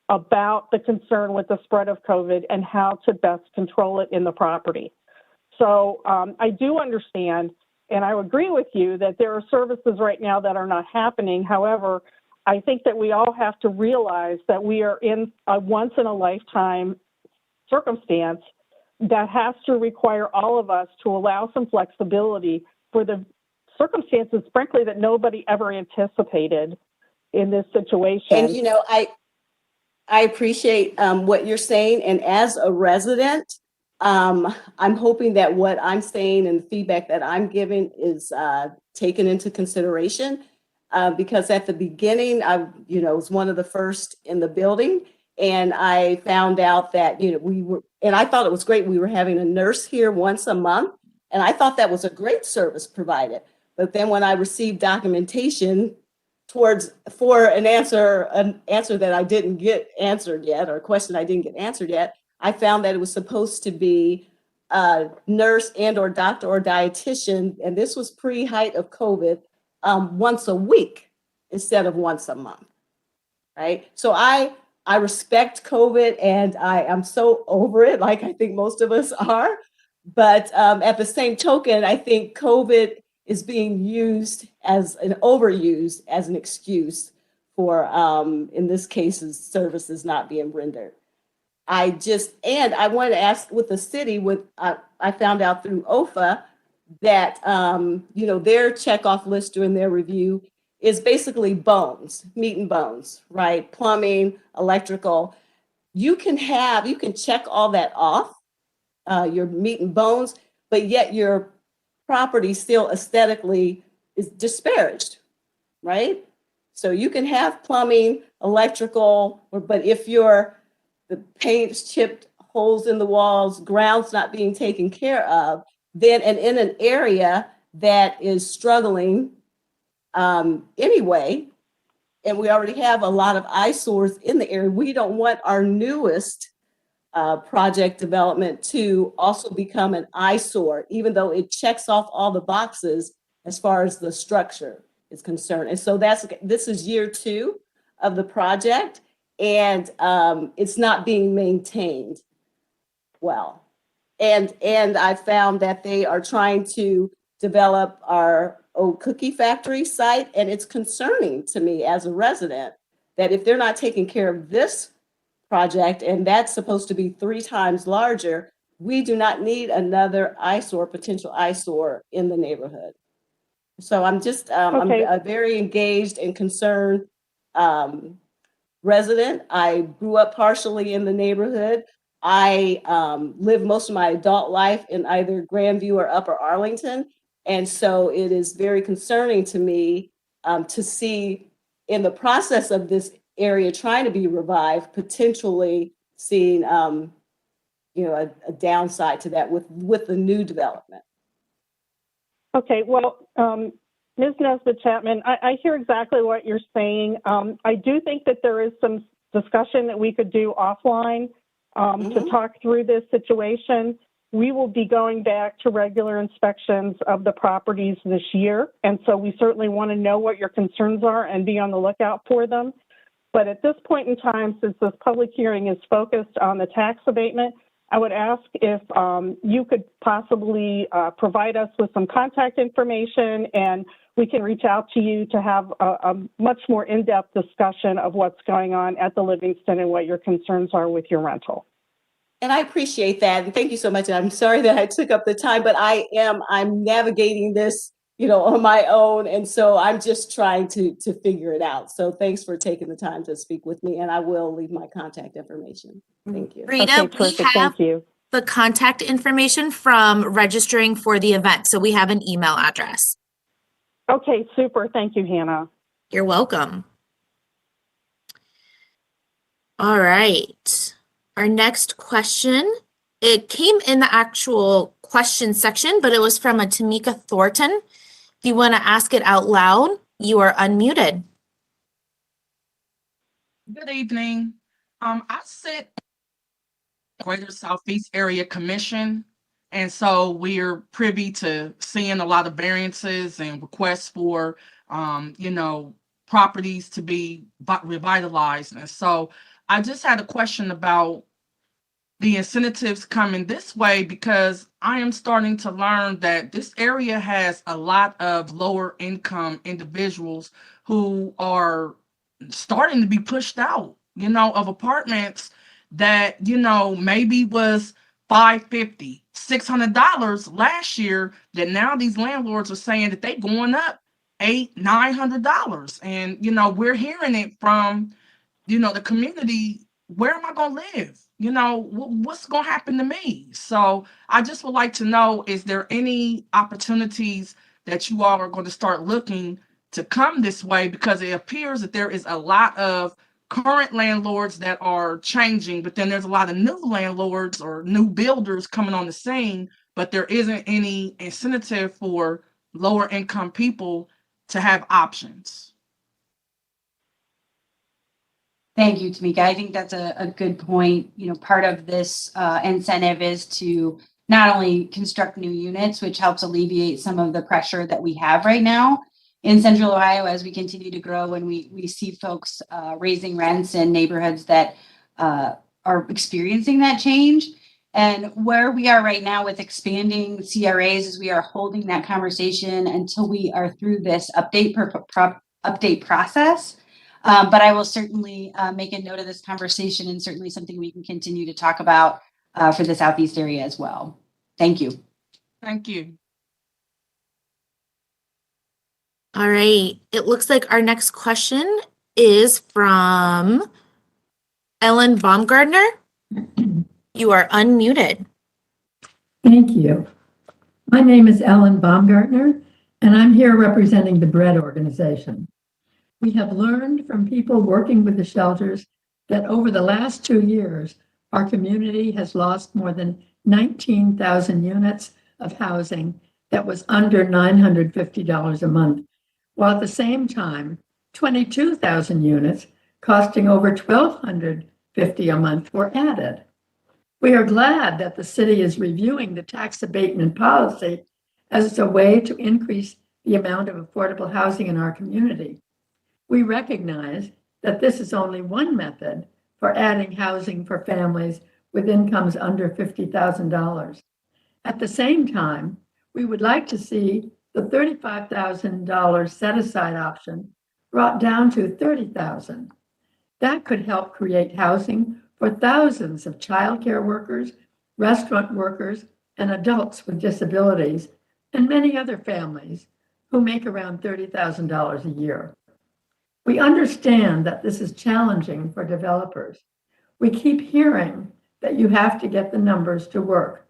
about the concern with the spread of COVID and how to best control it in the property. So I do understand, and I agree with you that there are services right now that are not happening. However, I think that we all have to realize that we are in a once-in-a-lifetime circumstance that has to require all of us to allow some flexibility for the circumstances, frankly, that nobody ever anticipated in this situation. And, you know, I appreciate what you're saying. And as a resident, I'm hoping that what I'm saying and the feedback that I'm giving is taken into consideration. Because at the beginning, I, was one of the first in the building, and I found out that, and I thought it was great. We were having a nurse here once a month, and I thought that was a great service provided. But then when I received documentation for an answer that I didn't get answered yet, or a question I didn't get answered yet, I found that it was supposed to be a nurse and or doctor or dietitian, and this was pre-height of COVID, once a week instead of once a month, right? So I respect COVID, and I am so over it, like I think most of us are. But at the same token, I think COVID is being overused as an excuse for, in this case, services not being rendered. I wanted to ask with the city, I found out through OFA that, their checkoff list during their review is basically meat and bones, right? Plumbing, electrical. You can check all that off, your meat and bones, but yet your property still aesthetically is disparaged, right? So you can have plumbing, electrical, but if the paint's chipped, holes in the walls, ground's not being taken care of, then and in an area that is struggling anyway, and we already have a lot of eyesores in the area, we don't want our newest project development to also become an eyesore, even though it checks off all the boxes as far as the structure is concerned. And so this is year 2 of the project, and it's not being maintained well. And I found that they are trying to develop our old cookie factory site, and it's concerning to me as a resident that if they're not taking care of this project, and that's supposed to be 3 times larger, we do not need another potential eyesore in the neighborhood. So I'm just, I'm a very engaged and concerned resident. I grew up partially in the neighborhood. I lived most of my adult life in either Grandview or Upper Arlington. And so it is very concerning to me to see in the process of this area trying to be revived, potentially seeing, a downside to that with the new development. Okay, well, Ms. Nesbitt Chapman, I hear exactly what you're saying. I do think that there is some discussion that we could do offline to talk through this situation. We will be going back to regular inspections of the properties this year, and so we certainly want to know what your concerns are and be on the lookout for them. But at this point in time, since this public hearing is focused on the tax abatement, I would ask if you could possibly provide us with some contact information, and we can reach out to you to have a much more in-depth discussion of what's going on at the Livingston and what your concerns are with your rental. And I appreciate that. And thank you so much. I'm sorry that I took up the time, but I'm navigating this, on my own. And so I'm just trying to figure it out. So thanks for taking the time to speak with me, and I will leave my contact information. Thank you. Rita, Okay, we have thank you. the contact information from registering for the event. So we have an email address. Okay, super. Thank you, Hannah. You're welcome. All right. Our next question, it came in the actual question section, but it was from a Tamika Thornton. If you want to ask it out loud, you are unmuted. Good evening. I sit Greater Southeast Area Commission, and so we're privy to seeing a lot of variances and requests for, properties to be revitalized. And so I just had a question about the incentives coming this way, because I am starting to learn that this area has a lot of lower income individuals who are starting to be pushed out, of apartments that, maybe was $550, $600 last year, that now these landlords are saying that they going up $800, $900. And, we're hearing it from, the community. Where am I going to live? What's going to happen to me? So I just would like to know, is there any opportunities that you all are going to start looking to come this way? Because it appears that there is a lot of current landlords that are changing, but then there's a lot of new landlords or new builders coming on the scene, but there isn't any incentive for lower income people to have options. Thank you, Tamika. I think that's a good point. Part of this incentive is to not only construct new units, which helps alleviate some of the pressure that we have right now in Central Ohio as we continue to grow, and we see folks raising rents in neighborhoods that are experiencing that change. And where we are right now with expanding CRAs is we are holding that conversation until we are through this update process. But I will certainly make a note of this conversation, and certainly something we can continue to talk about for the Southeast area as well. Thank you. Thank you. All right. It looks like our next question is from Ellen Baumgartner. You are unmuted. Thank you. My name is Ellen Baumgartner, and I'm here representing the BREAD organization. We have learned from people working with the shelters that over the last 2 years, our community has lost more than 19,000 units of housing that was under $950 a month, while at the same time, 22,000 units costing over $1,250 a month were added. We are glad that the city is reviewing the tax abatement policy as a way to increase the amount of affordable housing in our community. We recognize that this is only one method for adding housing for families with incomes under $50,000. At the same time, we would like to see the $35,000 set-aside option brought down to $30,000. That could help create housing for thousands of childcare workers, restaurant workers, and adults with disabilities, and many other families who make around $30,000 a year. We understand that this is challenging for developers. We keep hearing that you have to get the numbers to work.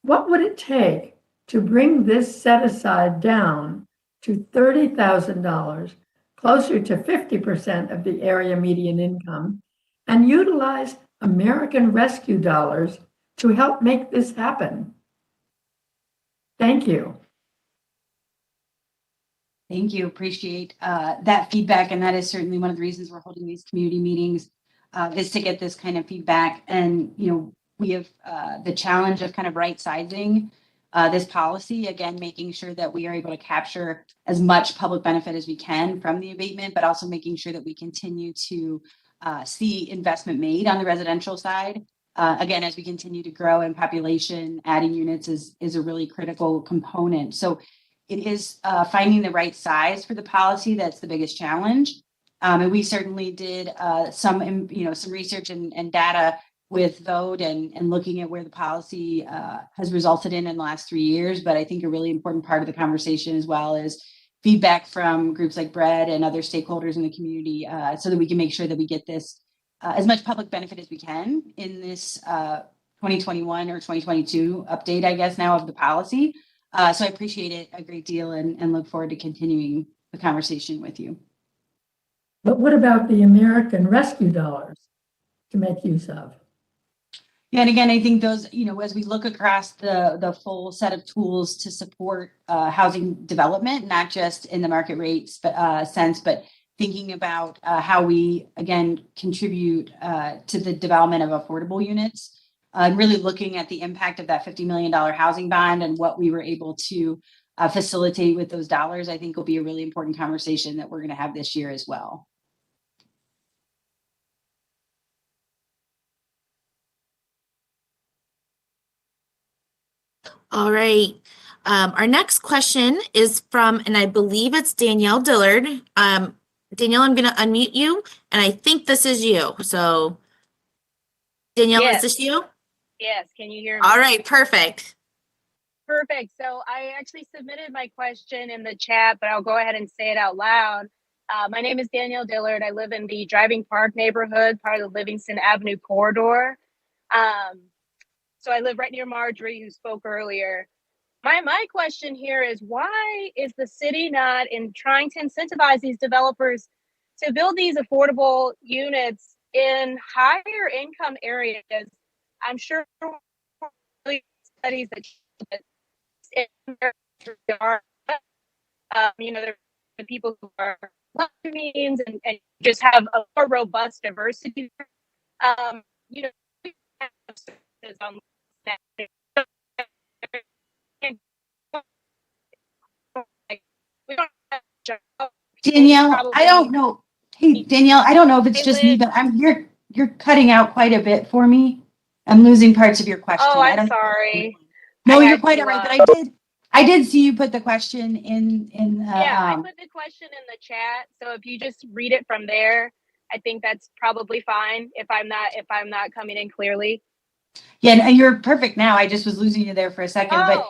What would it take to bring this set aside down to $30,000, closer to 50% of the area median income, and utilize American Rescue dollars to help make this happen? Thank you. Thank you. Appreciate that feedback. And that is certainly one of the reasons we're holding these community meetings is to get this kind of feedback. And, we have the challenge of kind of right sizing this policy, again, making sure that we are able to capture as much public benefit as we can from the abatement, but also making sure that we continue to see investment made on the residential side. Again, as we continue to grow in population, adding units is a really critical component. So it is finding the right size for the policy that's the biggest challenge. And we certainly did some research and data with Vote and looking at where the policy has resulted in the last 3 years. But I think a really important part of the conversation as well is feedback from groups like BREAD and other stakeholders in the community so that we can make sure that we get this as much public benefit as we can in this 2021 or 2022 update, I guess, now of the policy. So I appreciate it a great deal and look forward to continuing the conversation with you. But what about the American Rescue dollars to make use of? Yeah, and again, I think those, as we look across the full set of tools to support housing development, not just in the market rates sense, but thinking about how we again contribute to the development of affordable units, and really looking at the impact of that $50 million housing bond and what we were able to facilitate with those dollars, I think will be a really important conversation that we're going to have this year as well. All right. Our next question is from, and I believe it's Danielle Dillard. Danielle, I'm going to unmute you, and I think this is you. So, Danielle, Yes. is this you? Yes, can you hear me? All right, perfect. Perfect. So I actually submitted my question in the chat, but I'll go ahead and say it out loud. My name is Danielle Dillard. I live in the Driving Park neighborhood, part of the Livingston Avenue corridor. So I live right near Marjorie, who spoke earlier. My question here is, why is the city not in trying to incentivize these developers to build these affordable units in higher income areas? I'm sure studies that there are, there are people who are means and just have a more robust diversity. You know, on Danielle, I don't know. Hey, Danielle, I don't know if it's just me, but you're cutting out quite a bit for me. I'm losing parts of your question. Oh, I I'm don't sorry. No, you're quite all right. But I did see you put the question in yeah, I put the question in the chat. So if you just read it from there, I think that's probably fine if I'm not coming in clearly. Yeah, and you're perfect now. I just was losing you there for a second. But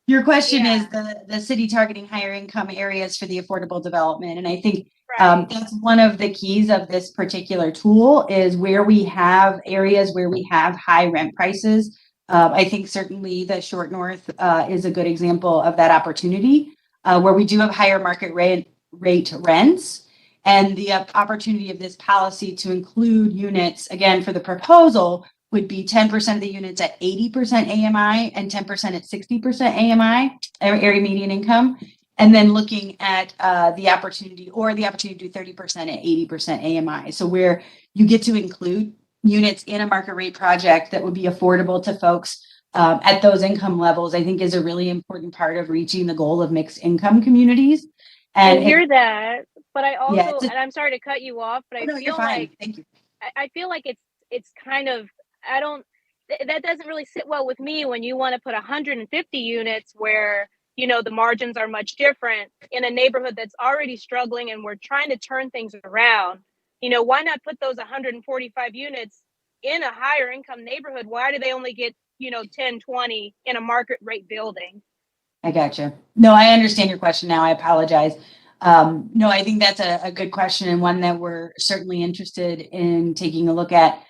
your question is the city targeting higher income areas for the affordable development. And I think that's one of the keys of this particular tool is where we have areas where we have high rent prices. I think certainly the Short North is a good example of that opportunity where we do have higher market rate rents. And the opportunity of this policy to include units, again, for the proposal would be 10% of the units at 80% AMI and 10% at 60% AMI, area median income. And then looking at the opportunity to do 30% at 80% AMI. So where you get to include units in a market rate project that would be affordable to folks at those income levels, I think is a really important part of reaching the goal of mixed income communities. And I hear that, but I also, and I'm sorry to cut you off, but I feel like, thank you. I feel like it's kind of, that doesn't really sit well with me when you want to put 150 units where, the margins are much different in a neighborhood that's already struggling and we're trying to turn things around. Why not put those 145 units in a higher income neighborhood? Why do they only get, 10, 20 in a market rate building? I gotcha. No, I understand your question now. I apologize. No, I think that's a good question and one that we're certainly interested in taking a look at.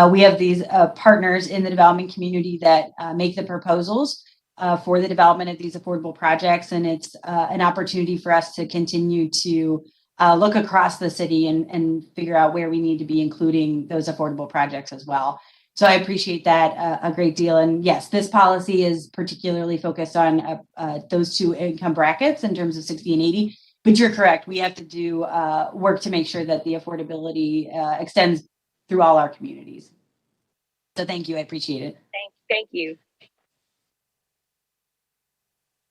We have these partners in the development community that make the proposals for the development of these affordable projects. And it's an opportunity for us to continue to look across the city and figure out where we need to be including those affordable projects as well. So I appreciate that a great deal. And yes, this policy is particularly focused on those two income brackets in terms of 60 and 80. But you're correct. We have to do work to make sure that the affordability extends through all our communities. So thank you. I appreciate it. Thank you.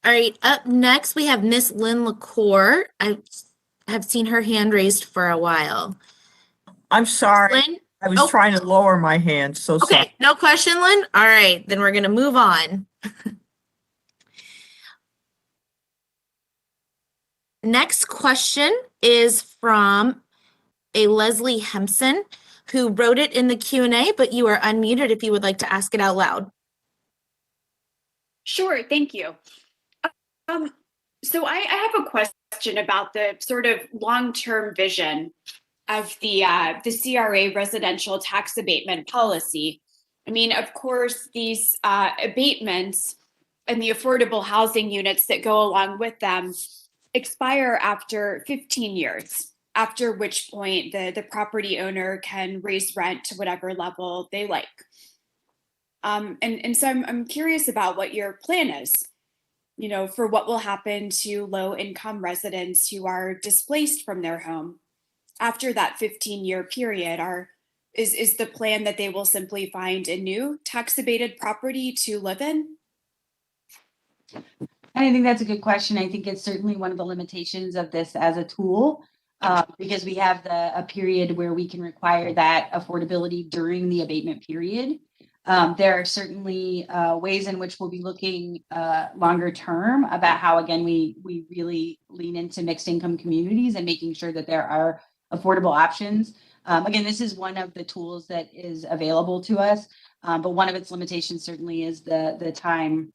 All right. Up next, we have Miss Lynn Lacour. I have seen her hand raised for a while. I'm sorry. Lynn? I was trying to lower my hand. So okay, sorry. No question, Lynn. All right, then we're going to move on. Next question is from a Leslie Hempson, who wrote it in the Q&A, but you are unmuted if you would like to ask it out loud. Sure, thank you. So I have a question about the sort of long-term vision of the CRA residential tax abatement policy. I mean, of course, these abatements and the affordable housing units that go along with them expire after 15 years, after which point the property owner can raise rent to whatever level they like. And so I'm curious about what your plan is, for what will happen to low income residents who are displaced from their home after that 15-year period. Is the plan that they will simply find a new tax abated property to live in? I think that's a good question. I think it's certainly one of the limitations of this as a tool, because we have a period where we can require that affordability during the abatement period. There are certainly ways in which we'll be looking longer term about how, again, we really lean into mixed income communities and making sure that there are affordable options. Again, this is one of the tools that is available to us, but one of its limitations certainly is the time.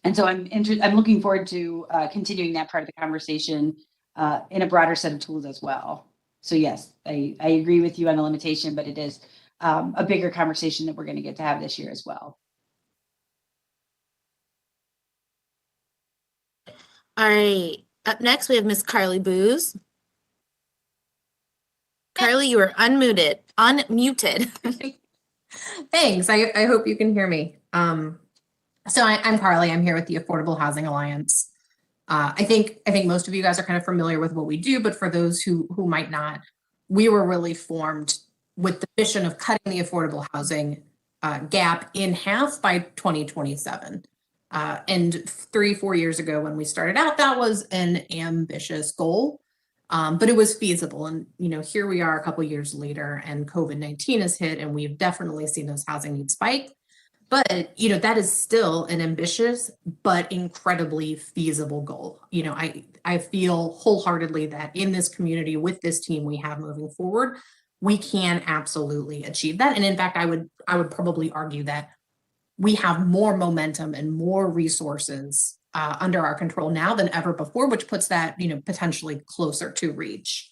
And so I'm looking forward to continuing that part of the conversation in a broader set of tools as well. So yes, I agree with you on the limitation, but it is a bigger conversation that we're going to get to have this year as well. All right. Up next, we have Miss Carly Booz. Carly, you are unmuted. Thanks. I hope you can hear me. So I'm Carly. I'm here with the Affordable Housing Alliance. I think most of you guys are kind of familiar with what we do, but for those who might not, we were really formed with the mission of cutting the affordable housing gap in half by 2027. And 3-4 years ago when we started out, that was an ambitious goal, but it was feasible. And, here we are a couple of years later and COVID-19 has hit and we've definitely seen those housing needs spike. But, that is still an ambitious but incredibly feasible goal. I feel wholeheartedly that in this community with this team we have moving forward, we can absolutely achieve that. And in fact, I would probably argue that we have more momentum and more resources under our control now than ever before, which puts that, potentially closer to reach.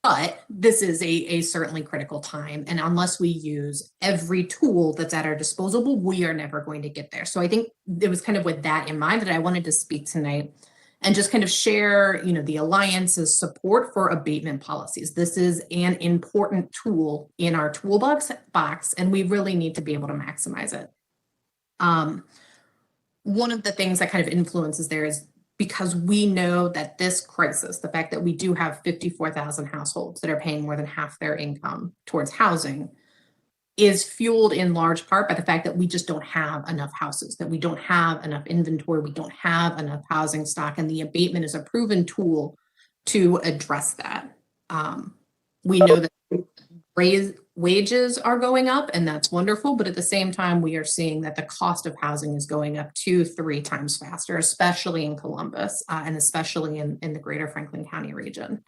But this is a certainly critical time. And unless we use every tool that's at our disposal, we are never going to get there. So I think it was kind of with that in mind that I wanted to speak tonight and just kind of share, the Alliance's support for abatement policies. This is an important tool in our toolbox, and we really need to be able to maximize it. One of the things that kind of influences there is because we know that this crisis, the fact that we do have 54,000 households that are paying more than half their income towards housing, is fueled in large part by the fact that we just don't have enough houses, that we don't have enough inventory, we don't have enough housing stock, and the abatement is a proven tool to address that. We know that wages are going up, and that's wonderful, but at the same time, we are seeing that the cost of housing is going up 2-3 times faster, especially in Columbus, and especially in the greater Franklin County region.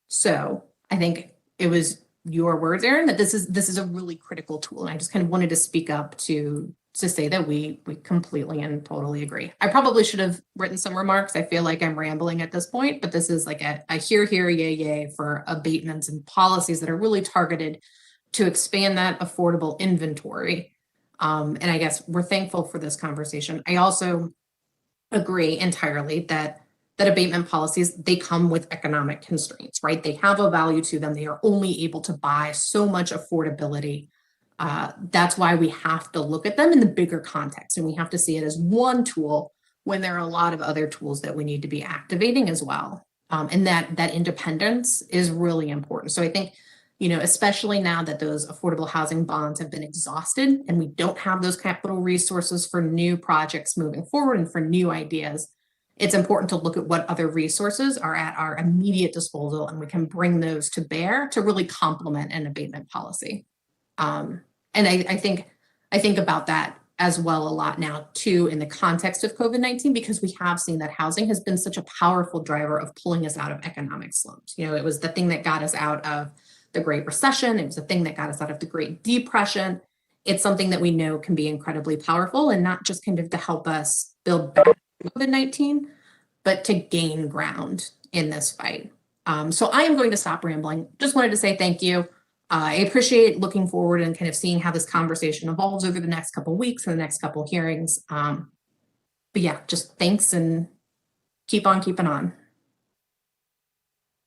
So I think it was your words, Erin, that this is a really critical tool. And I just kind of wanted to speak up to say that we completely and totally agree. I probably should have written some remarks. I feel like I'm rambling at this point, but this is like a hear, yay for abatements and policies that are really targeted to expand that affordable inventory. And I guess we're thankful for this conversation. I also agree entirely that abatement policies, they come with economic constraints, right? They have a value to them. They are only able to buy so much affordability. That's why we have to look at them in the bigger context, and we have to see it as one tool when there are a lot of other tools that we need to be activating as well. And that independence is really important. So I think, especially now that those affordable housing bonds have been exhausted and we don't have those capital resources for new projects moving forward and for new ideas, it's important to look at what other resources are at our immediate disposal, and we can bring those to bear to really complement an abatement policy. And I think about that as well a lot now too in the context of COVID-19, because we have seen that housing has been such a powerful driver of pulling us out of economic slumps. It was the thing that got us out of the Great Recession. It was the thing that got us out of the Great Depression. It's something that we know can be incredibly powerful, and not just kind of to help us build back COVID-19, but to gain ground in this fight. So I am going to stop rambling. Just wanted to say thank you. I appreciate looking forward and kind of seeing how this conversation evolves over the next couple of weeks and the next couple of hearings. But yeah, just thanks and keep on keeping on.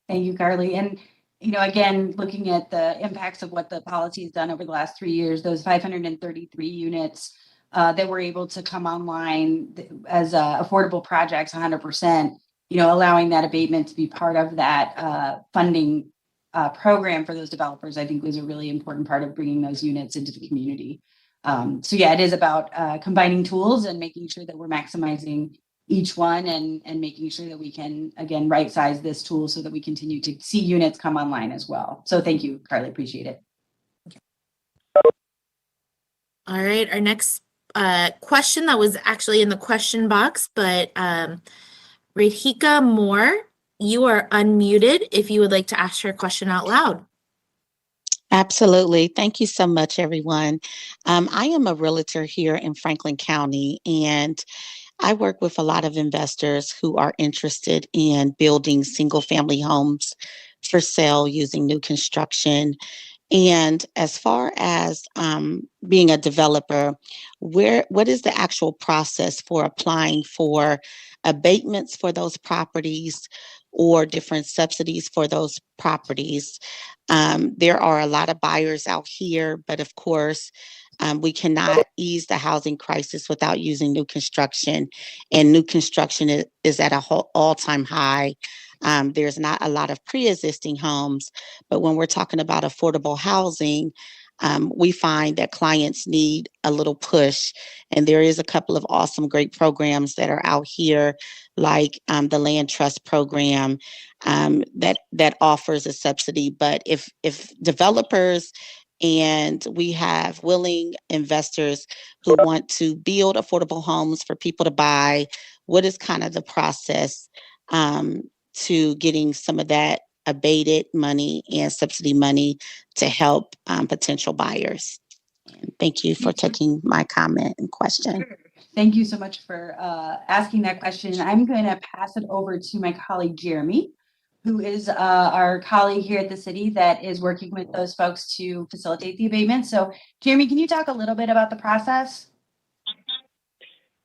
Thank you, Carly. And again, looking at the impacts of what the policy has done over the last 3 years, those 533 units that were able to come online as affordable projects 100%, allowing that abatement to be part of that funding program for those developers, I think was a really important part of bringing those units into the community. So yeah, it is about combining tools and making sure that we're maximizing each one and making sure that we can, again, right size this tool so that we continue to see units come online as well. So thank you, Carly, appreciate it. All right, our next question that was actually in the question box, but Rahika Moore, you are unmuted if you would like to ask your question out loud. Absolutely. Thank you so much, everyone. I am a realtor here in Franklin County, and I work with a lot of investors who are interested in building single-family homes for sale using new construction. And as far as being a developer, what is the actual process for applying for abatements for those properties or different subsidies for those properties? There are a lot of buyers out here, but of course, we cannot ease the housing crisis without using new construction, and new construction is at a all-time high. There's not a lot of pre-existing homes, but when we're talking about affordable housing, we find that clients need a little push. And there is a couple of awesome, great programs that are out here, like the Land Trust program that offers a subsidy. But if developers and we have willing investors who want to build affordable homes for people to buy, what is kind of the process to getting some of that abated money and subsidy money to help potential buyers? And thank you for taking my comment and question. Thank you so much for asking that question. I'm going to pass it over to my colleague, Jeremy, who is our colleague here at the city that is working with those folks to facilitate the abatement. So Jeremy, can you talk a little bit about the process?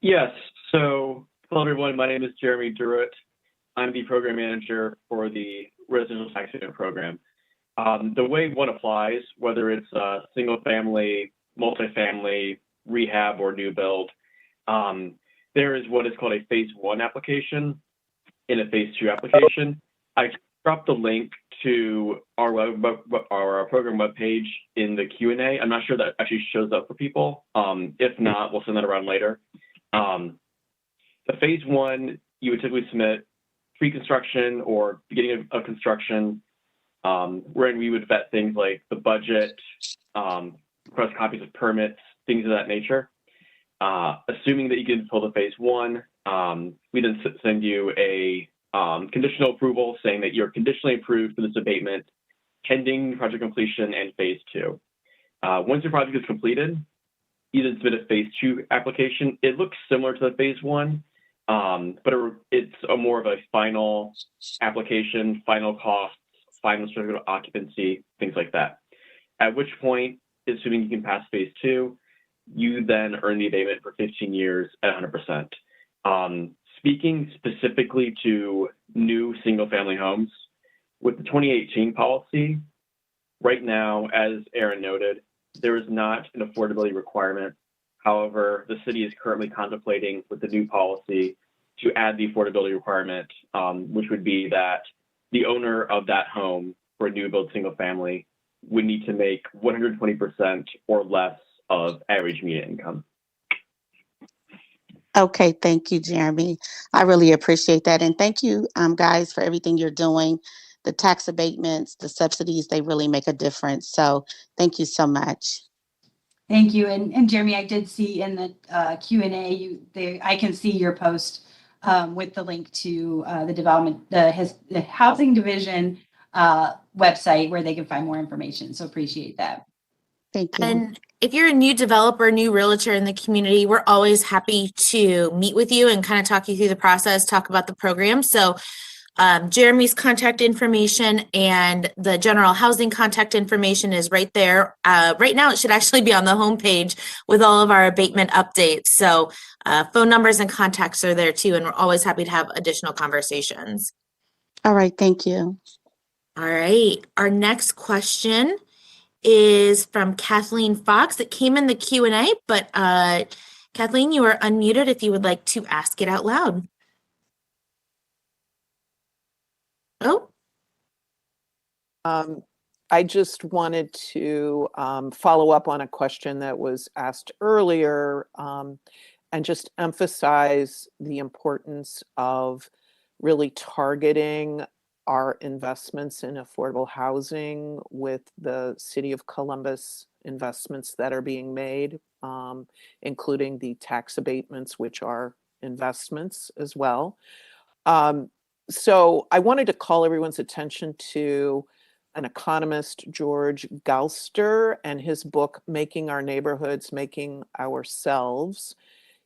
Yes. So hello, everyone. My name is Jeremy Durrett. I'm the program manager for the residential tax abatement program. The way one applies, whether it's single family, multifamily, rehab, or new build, there is what is called a phase 1 application and a phase 2 application. I dropped the link to our program webpage in the Q&A. I'm not sure that actually shows up for people. If not, we'll send that around later. The phase 1, you would typically submit pre-construction or beginning of construction, wherein we would vet things like the budget, request copies of permits, things of that nature. Assuming that you can pull the phase 1, we then send you a conditional approval saying that you're conditionally approved for this abatement pending project completion and phase 2. Once your project is completed, you then submit a phase 2 application. It looks similar to the phase 1, but it's a more of a final application, final costs, final certificate of occupancy, things like that. At which point, assuming you can pass phase 2, you then earn the abatement for 15 years at 100%. Speaking specifically to new single-family homes, with the 2018 policy, right now, as Aaron noted, there is not an affordability requirement. However, the city is currently contemplating with the new policy to add the affordability requirement, which would be that the owner of that home for a new build single family would need to make 120% or less of average median income. Okay, thank you, Jeremy. I really appreciate that. And thank you, guys, for everything you're doing. The tax abatements, the subsidies, they really make a difference. So thank you so much. Thank you. And Jeremy, I did see in the Q&A, I can see your post with the link to the Housing Division website where they can find more information. So appreciate that. Thank you. And if you're a new developer, new realtor in the community, we're always happy to meet with you and kind of talk you through the process, talk about the program. So Jeremy's contact information and the general housing contact information is right there. Right now, it should actually be on the homepage with all of our abatement updates. So phone numbers and contacts are there too, and we're always happy to have additional conversations. All right, thank you. All right. Our next question is from Kathleen Fox. It came in the Q&A, but Kathleen, you are unmuted if you would like to ask it out loud. Oh. I just wanted to follow up on a question that was asked earlier and just emphasize the importance of really targeting our investments in affordable housing with the City of Columbus investments that are being made, including the tax abatements, which are investments as well. So I wanted to call everyone's attention to an economist, George Galster, and his book, Making Our Neighborhoods, Making Ourselves.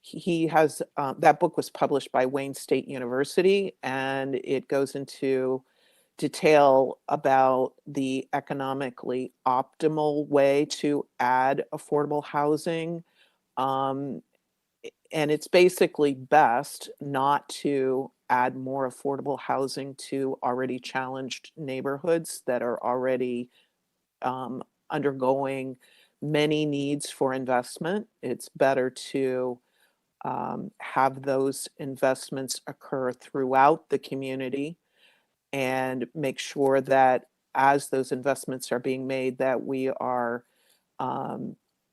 He has, that book was published by Wayne State University, and it goes into detail about the economically optimal way to add affordable housing. And it's basically best not to add more affordable housing to already challenged neighborhoods that are already undergoing many needs for investment. It's better to have those investments occur throughout the community and make sure that as those investments are being made, that we are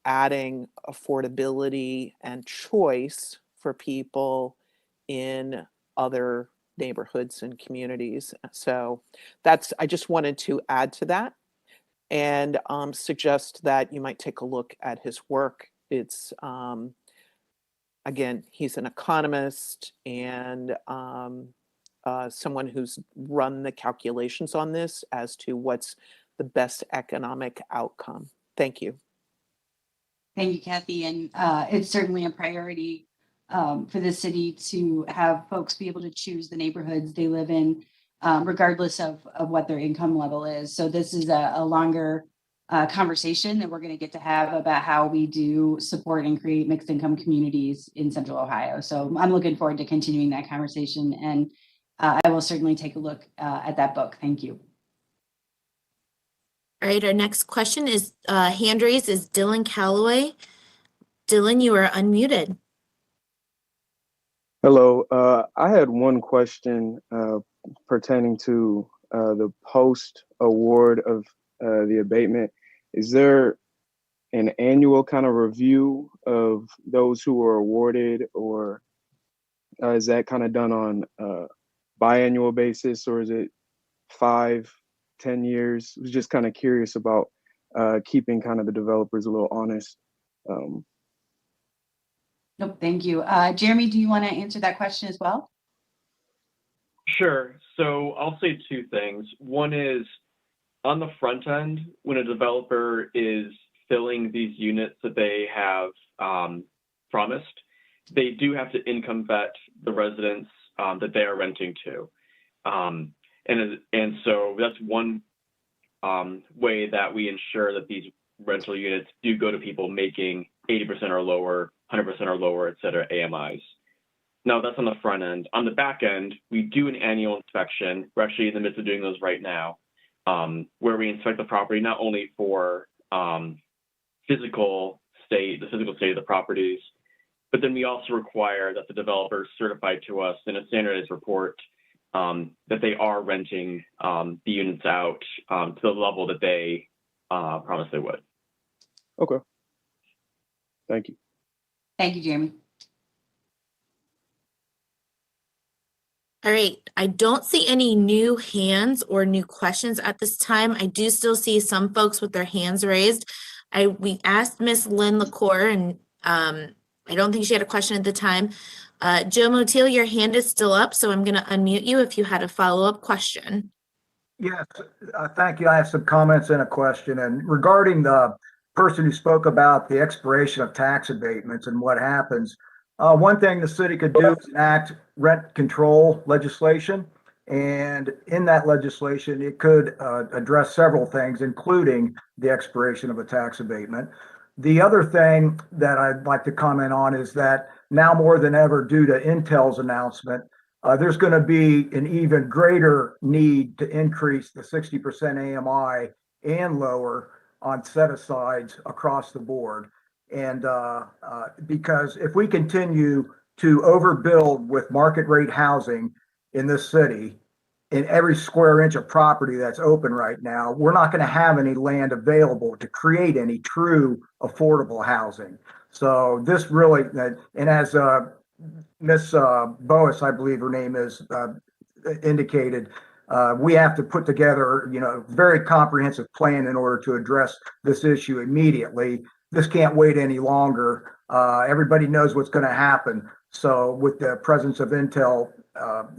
adding affordability and choice for people in other neighborhoods and communities. So I just wanted to add to that and suggest that you might take a look at his work. It's, again, he's an economist and someone who's run the calculations on this as to what's the best economic outcome. Thank you. Thank you, Kathy. And it's certainly a priority for the city to have folks be able to choose the neighborhoods they live in, regardless of what their income level is. So this is a longer conversation that we're going to get to have about how we do support and create mixed income communities in Central Ohio. So I'm looking forward to continuing that conversation, and I will certainly take a look at that book. Thank you. All right, our next question is hand raised is Dylan Calloway. Dylan, you are unmuted. Hello, I had one question pertaining to the post-award of the abatement. Is there an annual kind of review of those who were awarded, or is that kind of done on a biannual basis, or is it 5-10 years? I was just kind of curious about keeping kind of the developers a little honest. Nope, thank you. Jeremy, do you want to answer that question as well? Sure. So I'll say two things. One is on the front end, when a developer is filling these units that they have promised, they do have to income vet the residents that they are renting to. And so that's one way that we ensure that these rental units do go to people making 80% or lower, 100% or lower, et cetera, AMIs. Now that's on the front end. On the back end, we do an annual inspection. We're actually in the midst of doing those right now, where we inspect the property not only for the physical state of the properties, but then we also require that the developer certify to us in a standardized report that they are renting the units out to the level that they promised they would. Okay. Thank you. Thank you, Jeremy. All right, I don't see any new hands or new questions at this time. I do still see some folks with their hands raised. We asked Miss Lynn Lacour, and I don't think she had a question at the time. Joe Motil, your hand is still up, so I'm going to unmute you if you had a follow-up question. Yes, thank you. I have some comments and a question. And regarding the person who spoke about the expiration of tax abatements and what happens, one thing the city could do is enact rent control legislation. And in that legislation, it could address several things, including the expiration of a tax abatement. The other thing that I'd like to comment on is that now more than ever, due to Intel's announcement, there's going to be an even greater need to increase the 60% AMI and lower on set-asides across the board. And because if we continue to overbuild with market rate housing in this city, in every square inch of property that's open right now, we're not going to have any land available to create any true affordable housing. So this really, and as Miss Boas, I believe her name is, indicated, we have to put together, very comprehensive plan in order to address this issue immediately. This can't wait any longer. Everybody knows what's going to happen. So with the presence of Intel,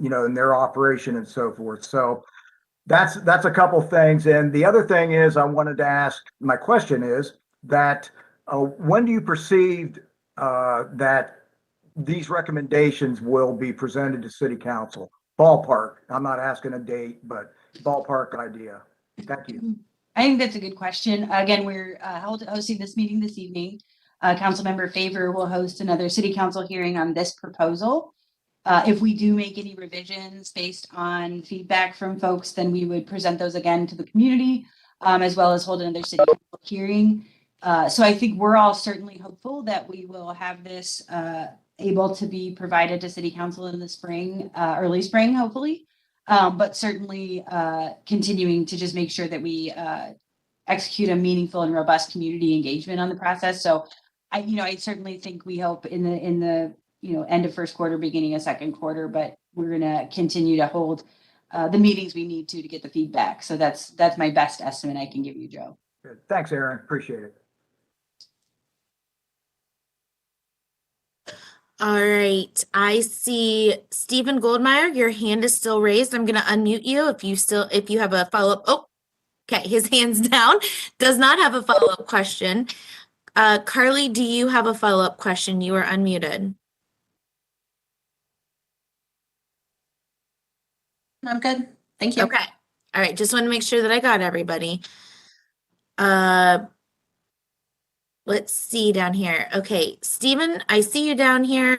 in their operation and so forth. So that's a couple things. And the other thing is, I wanted to ask, my question is that when do you perceive that these recommendations will be presented to City Council? Ballpark. I'm not asking a date, but ballpark idea. Thank you. I think that's a good question. Again, we're hosting this meeting this evening. Councilmember Favor will host another City Council hearing on this proposal. If we do make any revisions based on feedback from folks, then we would present those again to the community, as well as hold another City Council hearing. So I think we're all certainly hopeful that we will have this able to be provided to City Council in the spring, early spring, hopefully. But certainly continuing to just make sure that we execute a meaningful and robust community engagement on the process. So I certainly think we hope in the end of first quarter, beginning of second quarter, but we're going to continue to hold the meetings we need to get the feedback. So that's my best estimate I can give you, Joe. Good. Thanks, Aaron. Appreciate it. All right. I see Stephen Goldmeyer, your hand is still raised. I'm going to unmute you if you have a follow-up. Oh, okay. His hand's down. Does not have a follow-up question. Carly, do you have a follow-up question? You are unmuted. I'm good. Thank you. Okay. All right. Just want to make sure that I got everybody. Let's see down here. Okay, Stephen, I see you down here.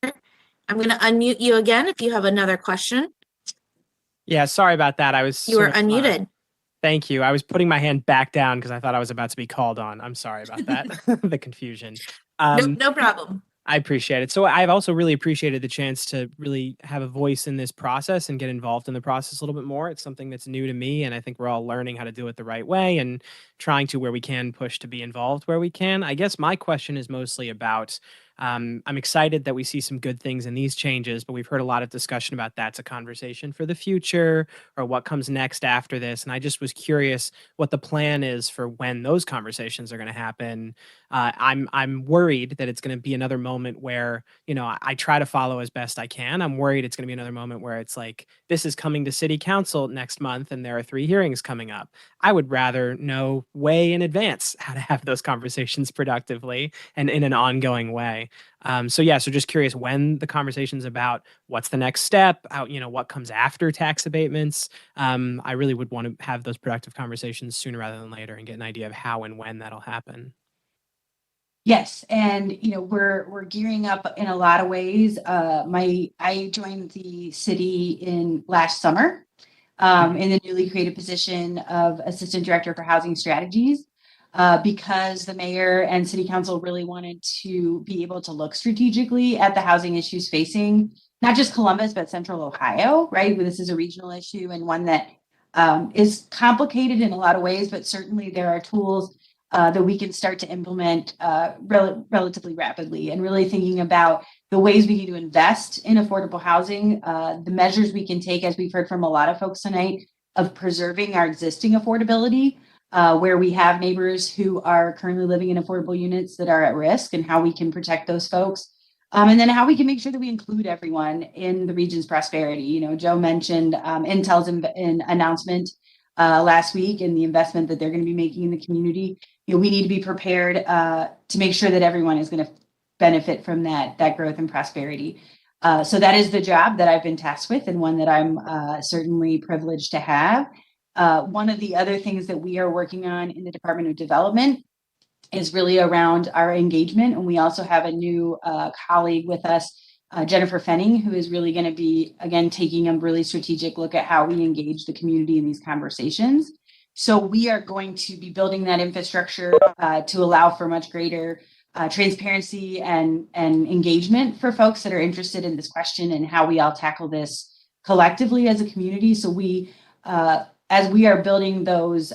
I'm going to unmute you again if you have another question. Yeah, sorry about that. You are unmuted. Thank you. I was putting my hand back down because I thought I was about to be called on. I'm sorry about that. The confusion. No problem. I appreciate it. So I've also really appreciated the chance to really have a voice in this process and get involved in the process a little bit more. It's something that's new to me, and I think we're all learning how to do it the right way and trying to, where we can, push to be involved where we can. I guess my question is mostly about, I'm excited that we see some good things in these changes, but we've heard a lot of discussion about that's a conversation for the future or what comes next after this. And I just was curious what the plan is for when those conversations are going to happen. I'm worried that it's going to be another moment where, I try to follow as best I can. I'm worried it's going to be another moment where it's like, this is coming to City Council next month and there are 3 hearings coming up. I would rather know way in advance how to have those conversations productively and in an ongoing way. So just curious when the conversations about what's the next step, what comes after tax abatements. I really would want to have those productive conversations sooner rather than later and get an idea of how and when that'll happen. Yes, and we're gearing up in a lot of ways. I joined the city in last summer in the newly created position of Assistant Director for Housing Strategies because the mayor and city council really wanted to be able to look strategically at the housing issues facing not just Columbus, but Central Ohio, right? This is a regional issue and one that is complicated in a lot of ways, but certainly there are tools that we can start to implement relatively rapidly, and really thinking about the ways we need to invest in affordable housing, the measures we can take, as we've heard from a lot of folks tonight, of preserving our existing affordability, where we have neighbors who are currently living in affordable units that are at risk, and how we can protect those folks. And then how we can make sure that we include everyone in the region's prosperity. Joe mentioned Intel's announcement last week and the investment that they're going to be making in the community. We need to be prepared to make sure that everyone is going to benefit from that growth and prosperity. So that is the job that I've been tasked with, and one that I'm certainly privileged to have. One of the other things that we are working on in the Department of Development is really around our engagement. And we also have a new colleague with us Jennifer Fenning, who is really going to be, again, taking a really strategic look at how we engage the community in these conversations. So we are going to be building that infrastructure to allow for much greater transparency and engagement for folks that are interested in this question and how we all tackle this collectively as a community. So we, as we are building those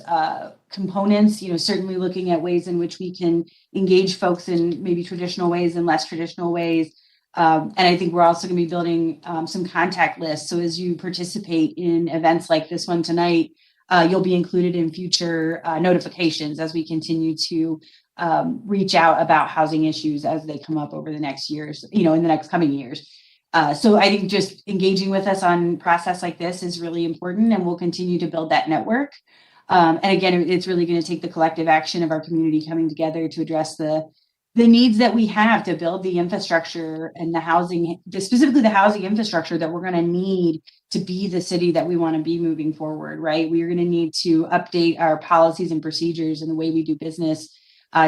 components, certainly looking at ways in which we can engage folks in maybe traditional ways and less traditional ways. And I think we're also going to be building some contact lists. So as you participate in events like this one tonight, you'll be included in future notifications as we continue to reach out about housing issues as they come up over the next years, in the next coming years. So I think just engaging with us on process like this is really important, and we'll continue to build that network. And again, it's really going to take the collective action of our community coming together to address the needs that we have to build the infrastructure and the housing, specifically the housing infrastructure that we're going to need to be the city that we want to be moving forward, right? We are going to need to update our policies and procedures and the way we do business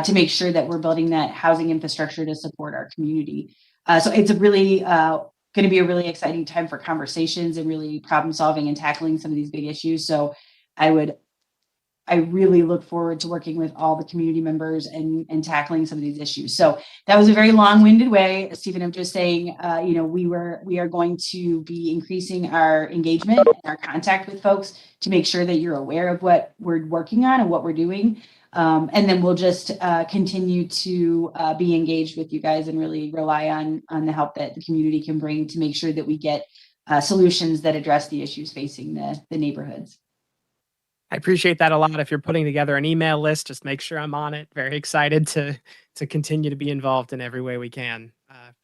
to make sure that we're building that housing infrastructure to support our community. So it's a really going to be a really exciting time for conversations and really problem solving and tackling some of these big issues. So I really look forward to working with all the community members and tackling some of these issues. So that was a very long-winded way, Stephen, of just saying, we are going to be increasing our engagement and our contact with folks to make sure that you're aware of what we're working on and what we're doing. And then we'll just continue to be engaged with you guys and really rely on the help that the community can bring to make sure that we get solutions that address the issues facing the neighborhoods. I appreciate that a lot. If you're putting together an email list, just make sure I'm on it. Very excited to continue to be involved in every way we can.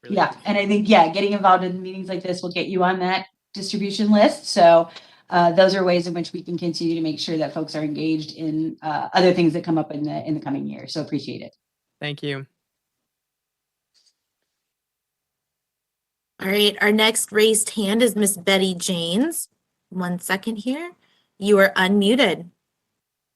Really. Yeah, and I think, getting involved in meetings like this will get you on that distribution list. So those are ways in which we can continue to make sure that folks are engaged in other things that come up in the coming year. So appreciate it. Thank you. All right, our next raised hand is Miss Betty Janes. 1 second here. You are unmuted.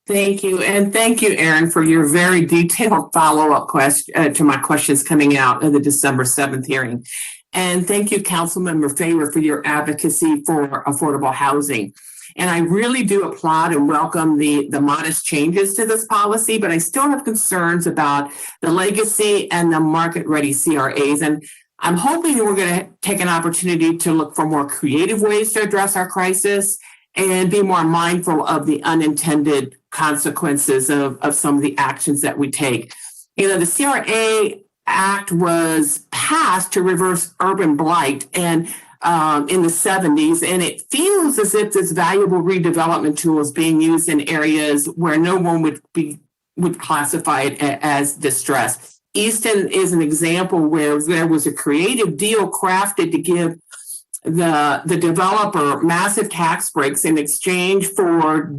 Thank you. And thank you, Erin, for your very detailed follow-up question to my questions coming out of the December 7th hearing. And thank you, Councilmember Favor, for your advocacy for affordable housing. And I really do applaud and welcome the modest changes to this policy, but I still have concerns about the legacy and the market-ready CRAs. And I'm hoping that we're going to take an opportunity to look for more creative ways to address our crisis and be more mindful of the unintended consequences of some of the actions that we take. The CRA Act was passed to reverse urban blight and in the 70s, and it feels as if this valuable redevelopment tool is being used in areas where no one would classify it as distress. Easton is an example where there was a creative deal crafted to give the developer massive tax breaks in exchange for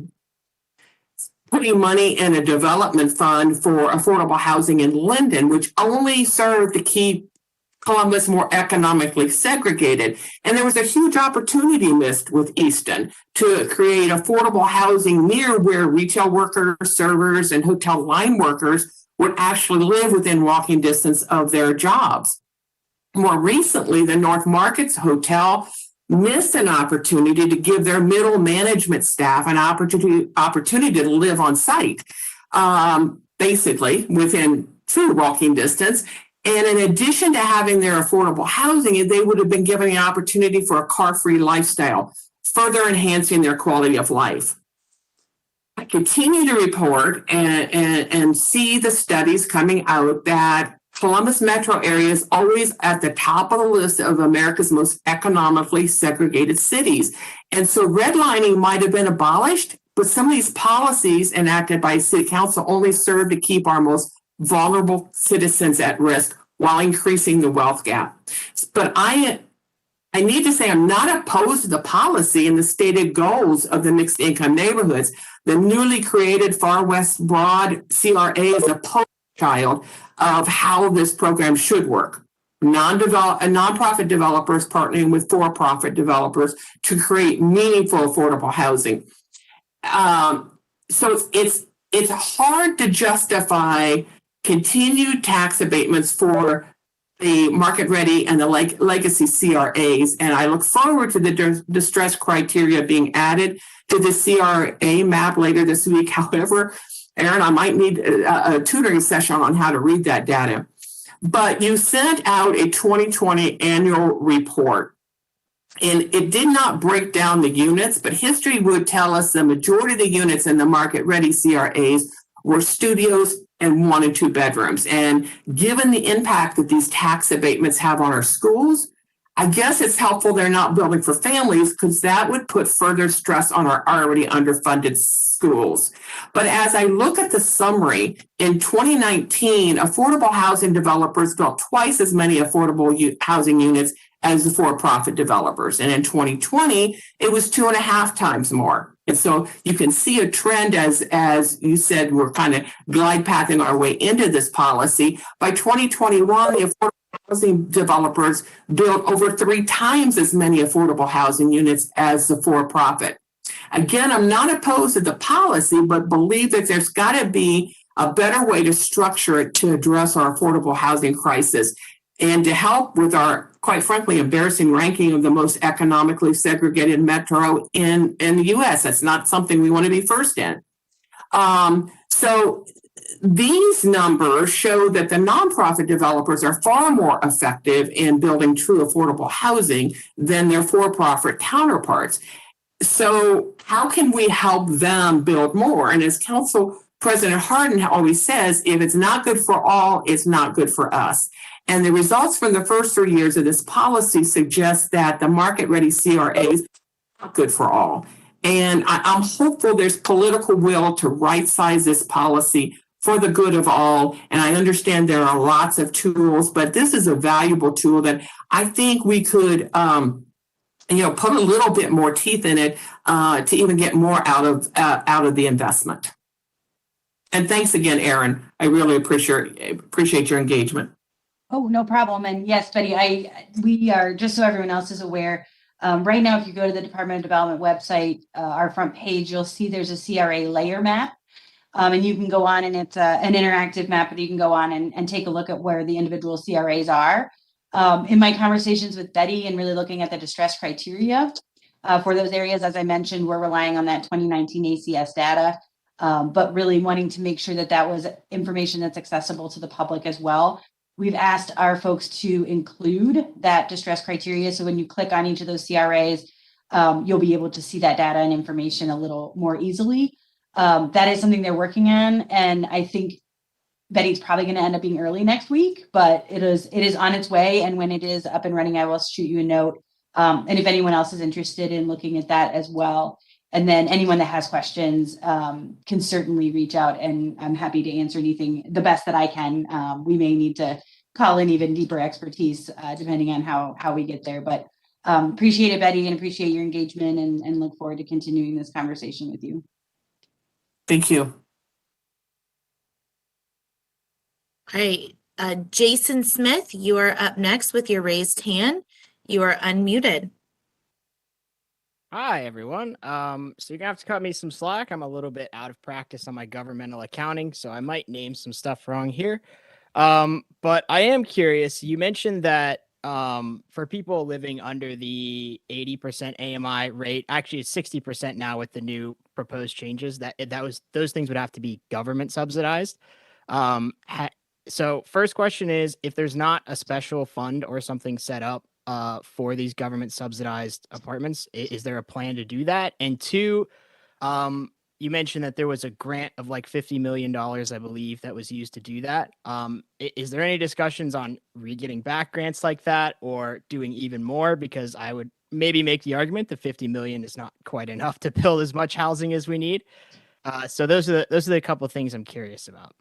putting money in a development fund for affordable housing in Linden, which only served to keep Columbus more economically segregated. And there was a huge opportunity missed with Easton to create affordable housing near where retail workers, servers, and hotel line workers would actually live within walking distance of their jobs. More recently, the North Markets Hotel missed an opportunity to give their middle management staff an opportunity to live on site, basically within true walking distance. And in addition to having their affordable housing, they would have been given the opportunity for a car-free lifestyle, further enhancing their quality of life. I continue to report and see the studies coming out that Columbus metro area is always at the top of the list of America's most economically segregated cities. And so redlining might have been abolished, but some of these policies enacted by City Council only serve to keep our most vulnerable citizens at risk while increasing the wealth gap. But I need to say I'm not opposed to the policy and the stated goals of the mixed income neighborhoods. The newly created Far West Broad CRA is a poster child of how this program should work. Nonprofit developers partnering with for-profit developers to create meaningful affordable housing. So it's hard to justify continued tax abatements for the market ready and the legacy CRAs. And I look forward to the distress criteria being added to the CRA map later this week. However, Aaron, I might need a tutoring session on how to read that data. But you sent out a 2020 annual report. And it did not break down the units, but history would tell us the majority of the units in the market ready CRAs were studios and 1 and 2 bedrooms. And given the impact that these tax abatements have on our schools, I guess it's helpful they're not building for families, because that would put further stress on our already underfunded schools. But as I look at the summary, in 2019, affordable housing developers built twice as many affordable housing units as the for-profit developers. And in 2020, it was 2.5 times more. And so you can see a trend, as you said, we're kind of glide pathing our way into this policy. By 2021, the affordable housing developers built over 3 times as many affordable housing units as the for-profit. Again, I'm not opposed to the policy, but believe that there's got to be a better way to structure it to address our affordable housing crisis and to help with our, quite frankly, embarrassing ranking of the most economically segregated metro in the US. That's not something we want to be first in. So these numbers show that the nonprofit developers are far more effective in building true affordable housing than their for-profit counterparts. So how can we help them build more? And as Council President Hardin always says, if it's not good for all, it's not good for us. And the results from the first 3 years of this policy suggest that the market-ready CRAs are not good for all. And I'm hopeful there's political will to right-size this policy for the good of all. And I understand there are lots of tools, but this is a valuable tool that I think we could put a little bit more teeth in it to even get more out of the investment. And thanks again, Aaron. I really appreciate your engagement. Oh, no problem. And yes, Betty, we are, just so everyone else is aware, right now, if you go to the Department of Development website, our front page, you'll see there's a CRA layer map. And you can go on, and it's an interactive map that you can go on and take a look at where the individual CRAs are. In my conversations with Betty and really looking at the distress criteria for those areas, as I mentioned, we're relying on that 2019 ACS data, but really wanting to make sure that that was information that's accessible to the public as well. We've asked our folks to include that distress criteria. So when you click on each of those CRAs, you'll be able to see that data and information a little more easily. That is something they're working on. And I think Betty's probably going to end up being early next week, but it is on its way. And when it is up and running, I will shoot you a note. And if anyone else is interested in looking at that as well. And then anyone that has questions can certainly reach out, and I'm happy to answer anything the best that I can. We may need to call in even deeper expertise depending on how we get there. But appreciate it, Betty, and appreciate your engagement and look forward to continuing this conversation with you. Thank you. All right, Jason Smith, you are up next with your raised hand. You are unmuted. Hi, everyone. So you're gonna have to cut me some slack. I'm a little bit out of practice on my governmental accounting, so I might name some stuff wrong here. But I am curious. You mentioned that for people living under the 80% AMI rate, actually it's 60% now with the new proposed changes, those things would have to be government subsidized. So first question is, if there's not a special fund or something set up for these government subsidized apartments, is there a plan to do that? And two, you mentioned that there was a grant of like $50 million, I believe, that was used to do that. Is there any discussions on getting back grants like that or doing even more? Because I would maybe make the argument that 50 million is not quite enough to build as much housing as we need. So those are the couple of things I'm curious about.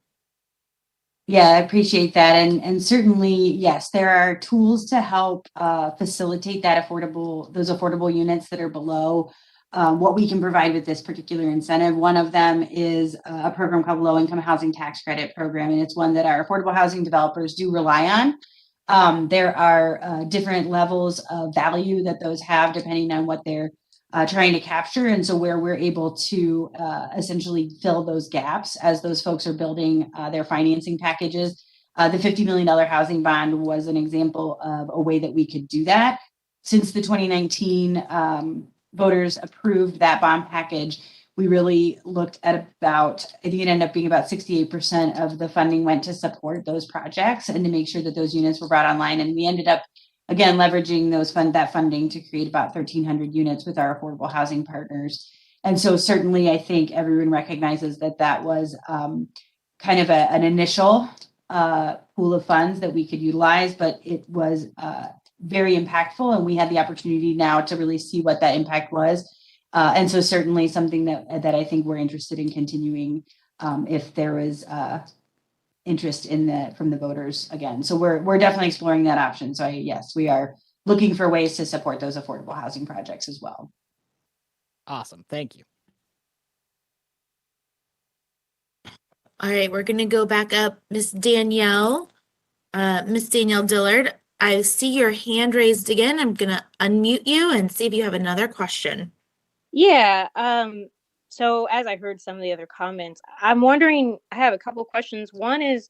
Yeah, I appreciate that. And certainly, yes, there are tools to help facilitate those affordable units that are below what we can provide with this particular incentive. One of them is a program called Low Income Housing Tax Credit Program, and it's one that our affordable housing developers do rely on. There are different levels of value that those have depending on what they're trying to capture. And so where we're able to essentially fill those gaps as those folks are building their financing packages, The $50 million housing bond was an example of a way that we could do that. Since the 2019 voters approved that bond package, we really looked at about, I think it ended up being about 68% of the funding went to support those projects and to make sure that those units were brought online. And we ended up, again, leveraging that funding to create about 1,300 units with our affordable housing partners. And so certainly I think everyone recognizes that that was kind of an initial pool of funds that we could utilize, but it was very impactful, and we had the opportunity now to really see what that impact was. And so certainly something that I think we're interested in continuing if there was interest from the voters again. So we're definitely exploring that option. So yes, we are looking for ways to support those affordable housing projects as well. Awesome. Thank you. All right, we're going to go back up. Miss Danielle Dillard, I see your hand raised again. I'm going to unmute you and see if you have another question. Yeah. So as I heard some of the other comments, I'm wondering, I have a couple of questions. One is,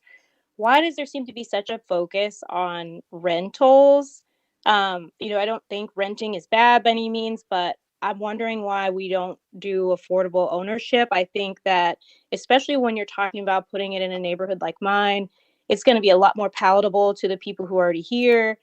why does there seem to be such a focus on rentals? I don't think renting is bad by any means, but I'm wondering why we don't do affordable ownership. I think that especially when you're talking about putting it in a neighborhood like mine, it's going to be a lot more palatable to the people who are already here.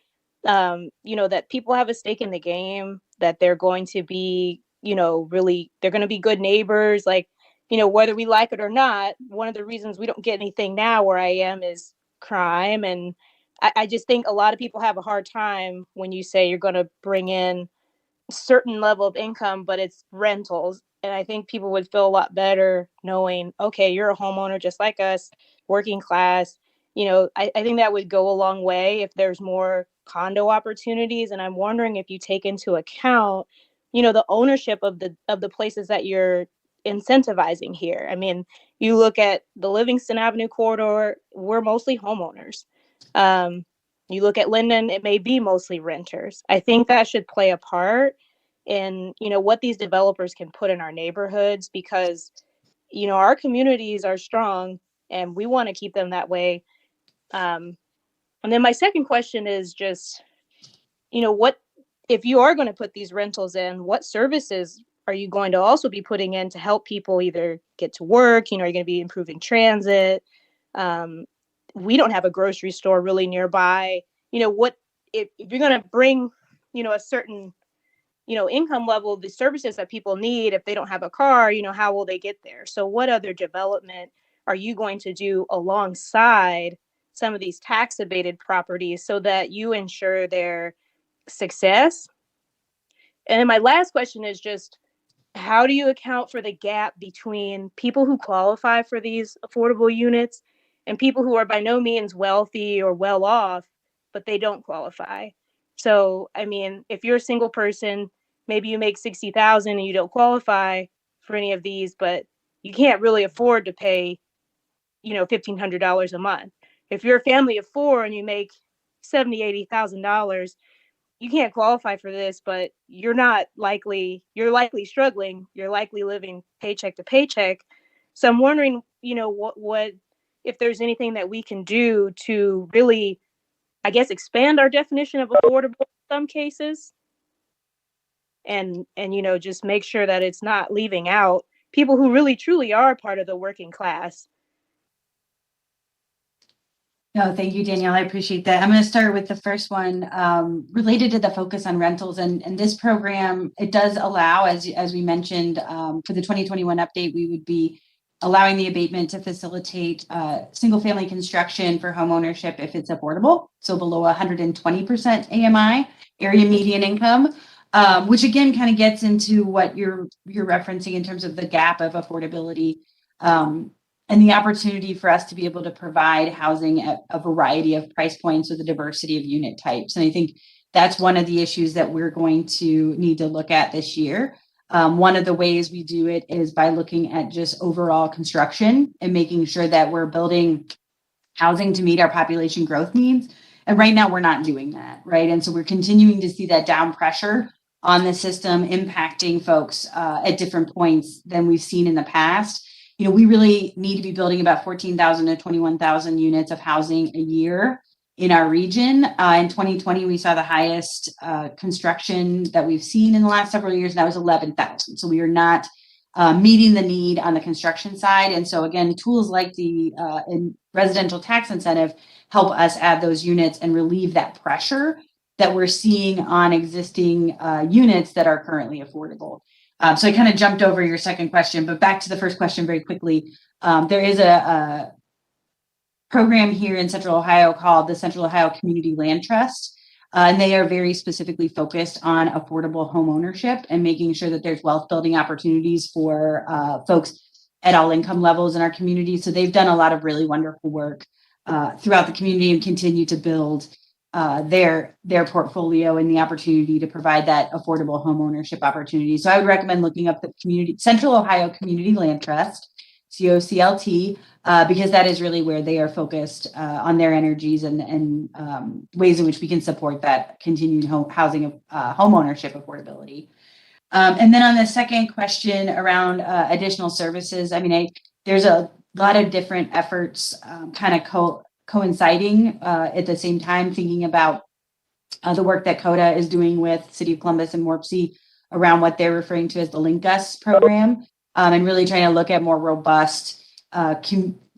That people have a stake in the game, that they're going to be, they're going to be good neighbors. Like, whether we like it or not, one of the reasons we don't get anything now where I am is crime. And I just think a lot of people have a hard time when you say you're going to bring in certain level of income, but it's rentals. And I think people would feel a lot better knowing, okay, you're a homeowner just like us, working class. I think that would go a long way if there's more condo opportunities. And I'm wondering if you take into account, the ownership of the places that you're incentivizing here. I mean, you look at the Livingston Avenue corridor, we're mostly homeowners. You look at Linden, it may be mostly renters. I think that should play a part in, what these developers can put in our neighborhoods, because, our communities are strong and we want to keep them that way. And then my second question is just, what, if you are going to put these rentals in, what services are you going to also be putting in to help people either get to work? Are you going to be improving transit? We don't have a grocery store really nearby. What if you're going to bring, a certain, income level, the services that people need, if they don't have a car, how will they get there? So what other development are you going to do alongside some of these tax abated properties so that you ensure their success? And then my last question is just, how do you account for the gap between people who qualify for these affordable units and people who are by no means wealthy or well off, but they don't qualify? So, I mean, if you're a single person, maybe you make 60,000 and you don't qualify for any of these, but you can't really afford to pay, $1,500 a month. If you're a family of four and you make $70,000-$80,000, you can't qualify for this, but you're likely struggling. You're likely living paycheck to paycheck. So I'm wondering, what if there's anything that we can do to really, I guess, expand our definition of affordable in some cases, and just make sure that it's not leaving out people who really truly are part of the working class. No, thank you, Danielle. I appreciate that. I'm going to start with the first one related to the focus on rentals. And this program, it does allow, as we mentioned, for the 2021 update, we would be allowing the abatement to facilitate single family construction for home ownership if it's affordable. So below 120% AMI, area median income, which again kind of gets into what you're referencing in terms of the gap of affordability. And the opportunity for us to be able to provide housing at a variety of price points with a diversity of unit types. And I think that's one of the issues that we're going to need to look at this year. One of the ways we do it is by looking at just overall construction and making sure that we're building housing to meet our population growth needs. And right now we're not doing that, right? And so we're continuing to see that down pressure on the system impacting folks at different points than we've seen in the past. we really need to be building about 14,000 to 21,000 units of housing a year in our region. In 2020, we saw the highest construction that we've seen in the last several years, and that was 11,000. So we are not meeting the need on the construction side. And so again, tools like the residential tax incentive help us add those units and relieve that pressure that we're seeing on existing units that are currently affordable. So I kind of jumped over your second question, but back to the first question very quickly. There is a program here in Central Ohio called the Central Ohio Community Land Trust. And they are very specifically focused on affordable home ownership and making sure that there's wealth building opportunities for folks at all income levels in our community. So they've done a lot of really wonderful work throughout the community and continue to build their portfolio and the opportunity to provide that affordable home ownership opportunity. So I would recommend looking up the Central Ohio Community Land Trust, COCLT, because that is really where they are focused on their energies and ways in which we can support that continued housing home ownership affordability. And then on the second question around additional services, there's a lot of different efforts kind of coinciding at the same time, thinking about the work that CODA is doing with City of Columbus and Morpsey around what they're referring to as the Link Us program, and really trying to look at more robust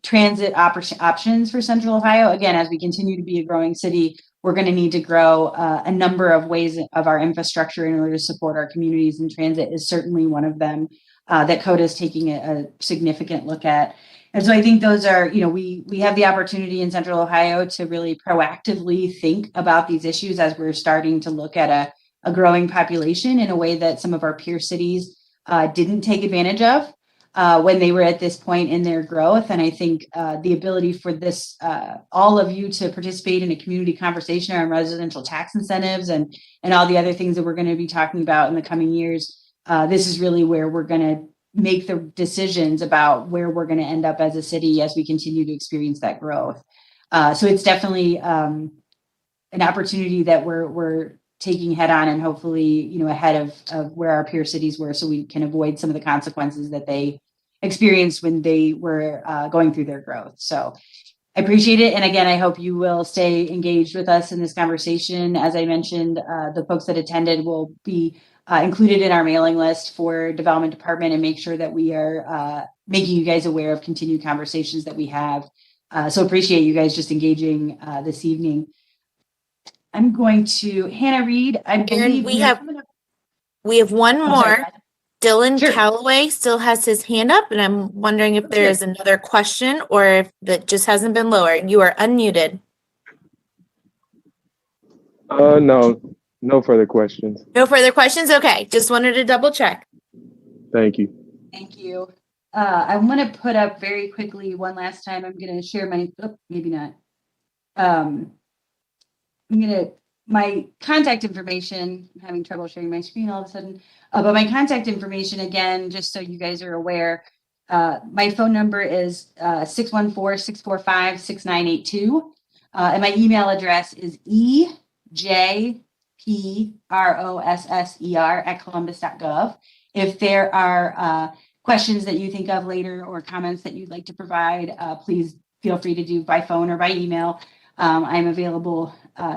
transit options for Central Ohio. Again, as we continue to be a growing city, we're going to need to grow a number of ways of our infrastructure in order to support our communities, and transit is certainly one of them that CODA is taking a significant look at. And so I think those are, we have the opportunity in Central Ohio to really proactively think about these issues as we're starting to look at a growing population in a way that some of our peer cities didn't take advantage of when they were at this point in their growth. And I think the ability for this, all of you to participate in a community conversation around residential tax incentives and all the other things that we're going to be talking about in the coming years, this is really where we're going to make the decisions about where we're going to end up as a city as we continue to experience that growth. So it's definitely an opportunity that we're taking head on, and hopefully, ahead of where our peer cities were, so we can avoid some of the consequences that they experienced when they were going through their growth. So I appreciate it. And again, I hope you will stay engaged with us in this conversation. As I mentioned, the folks that attended will be included in our mailing list for Development Department, and make sure that we are making you guys aware of continued conversations that we have. So appreciate you guys just engaging this evening. I'm going to Hannah Reed. I believe we have one more. Sorry, Dylan Sure. Calloway still has his hand up, and I'm wondering if there is another question or if that just hasn't been lowered. You are unmuted. No further questions. No further questions? Okay, just wanted to double check. Thank you. Thank you. I'm going to put up very quickly one last time. I'm going to share maybe not. My contact information, I'm having trouble sharing my screen all of a sudden, but my contact information, again, just so you guys are aware, my phone number is 614-645-6982. And my email address is ejprosser@columbus.gov. If there are questions that you think of later or comments that you'd like to provide, please feel free to do by phone or by email. I'm available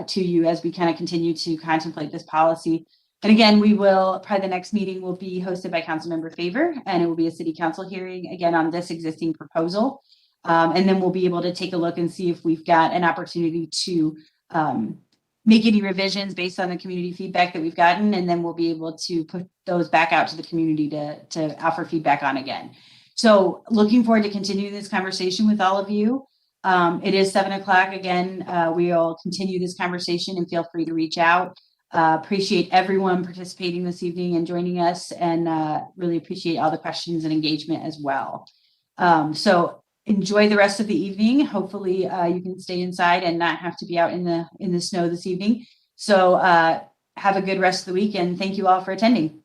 to you as we kind of continue to contemplate this policy. And again, probably the next meeting will be hosted by Councilmember Favor, and it will be a city council hearing again on this existing proposal. And then we'll be able to take a look and see if we've got an opportunity to make any revisions based on the community feedback that we've gotten. And then we'll be able to put those back out to the community to offer feedback on again. So looking forward to continuing this conversation with all of you. It is 7:00 again. We'll continue this conversation, and feel free to reach out. Appreciate everyone participating this evening and joining us, and really appreciate all the questions and engagement as well. So enjoy the rest of the evening. Hopefully you can stay inside and not have to be out in the snow this evening. So have a good rest of the week, and thank you all for attending.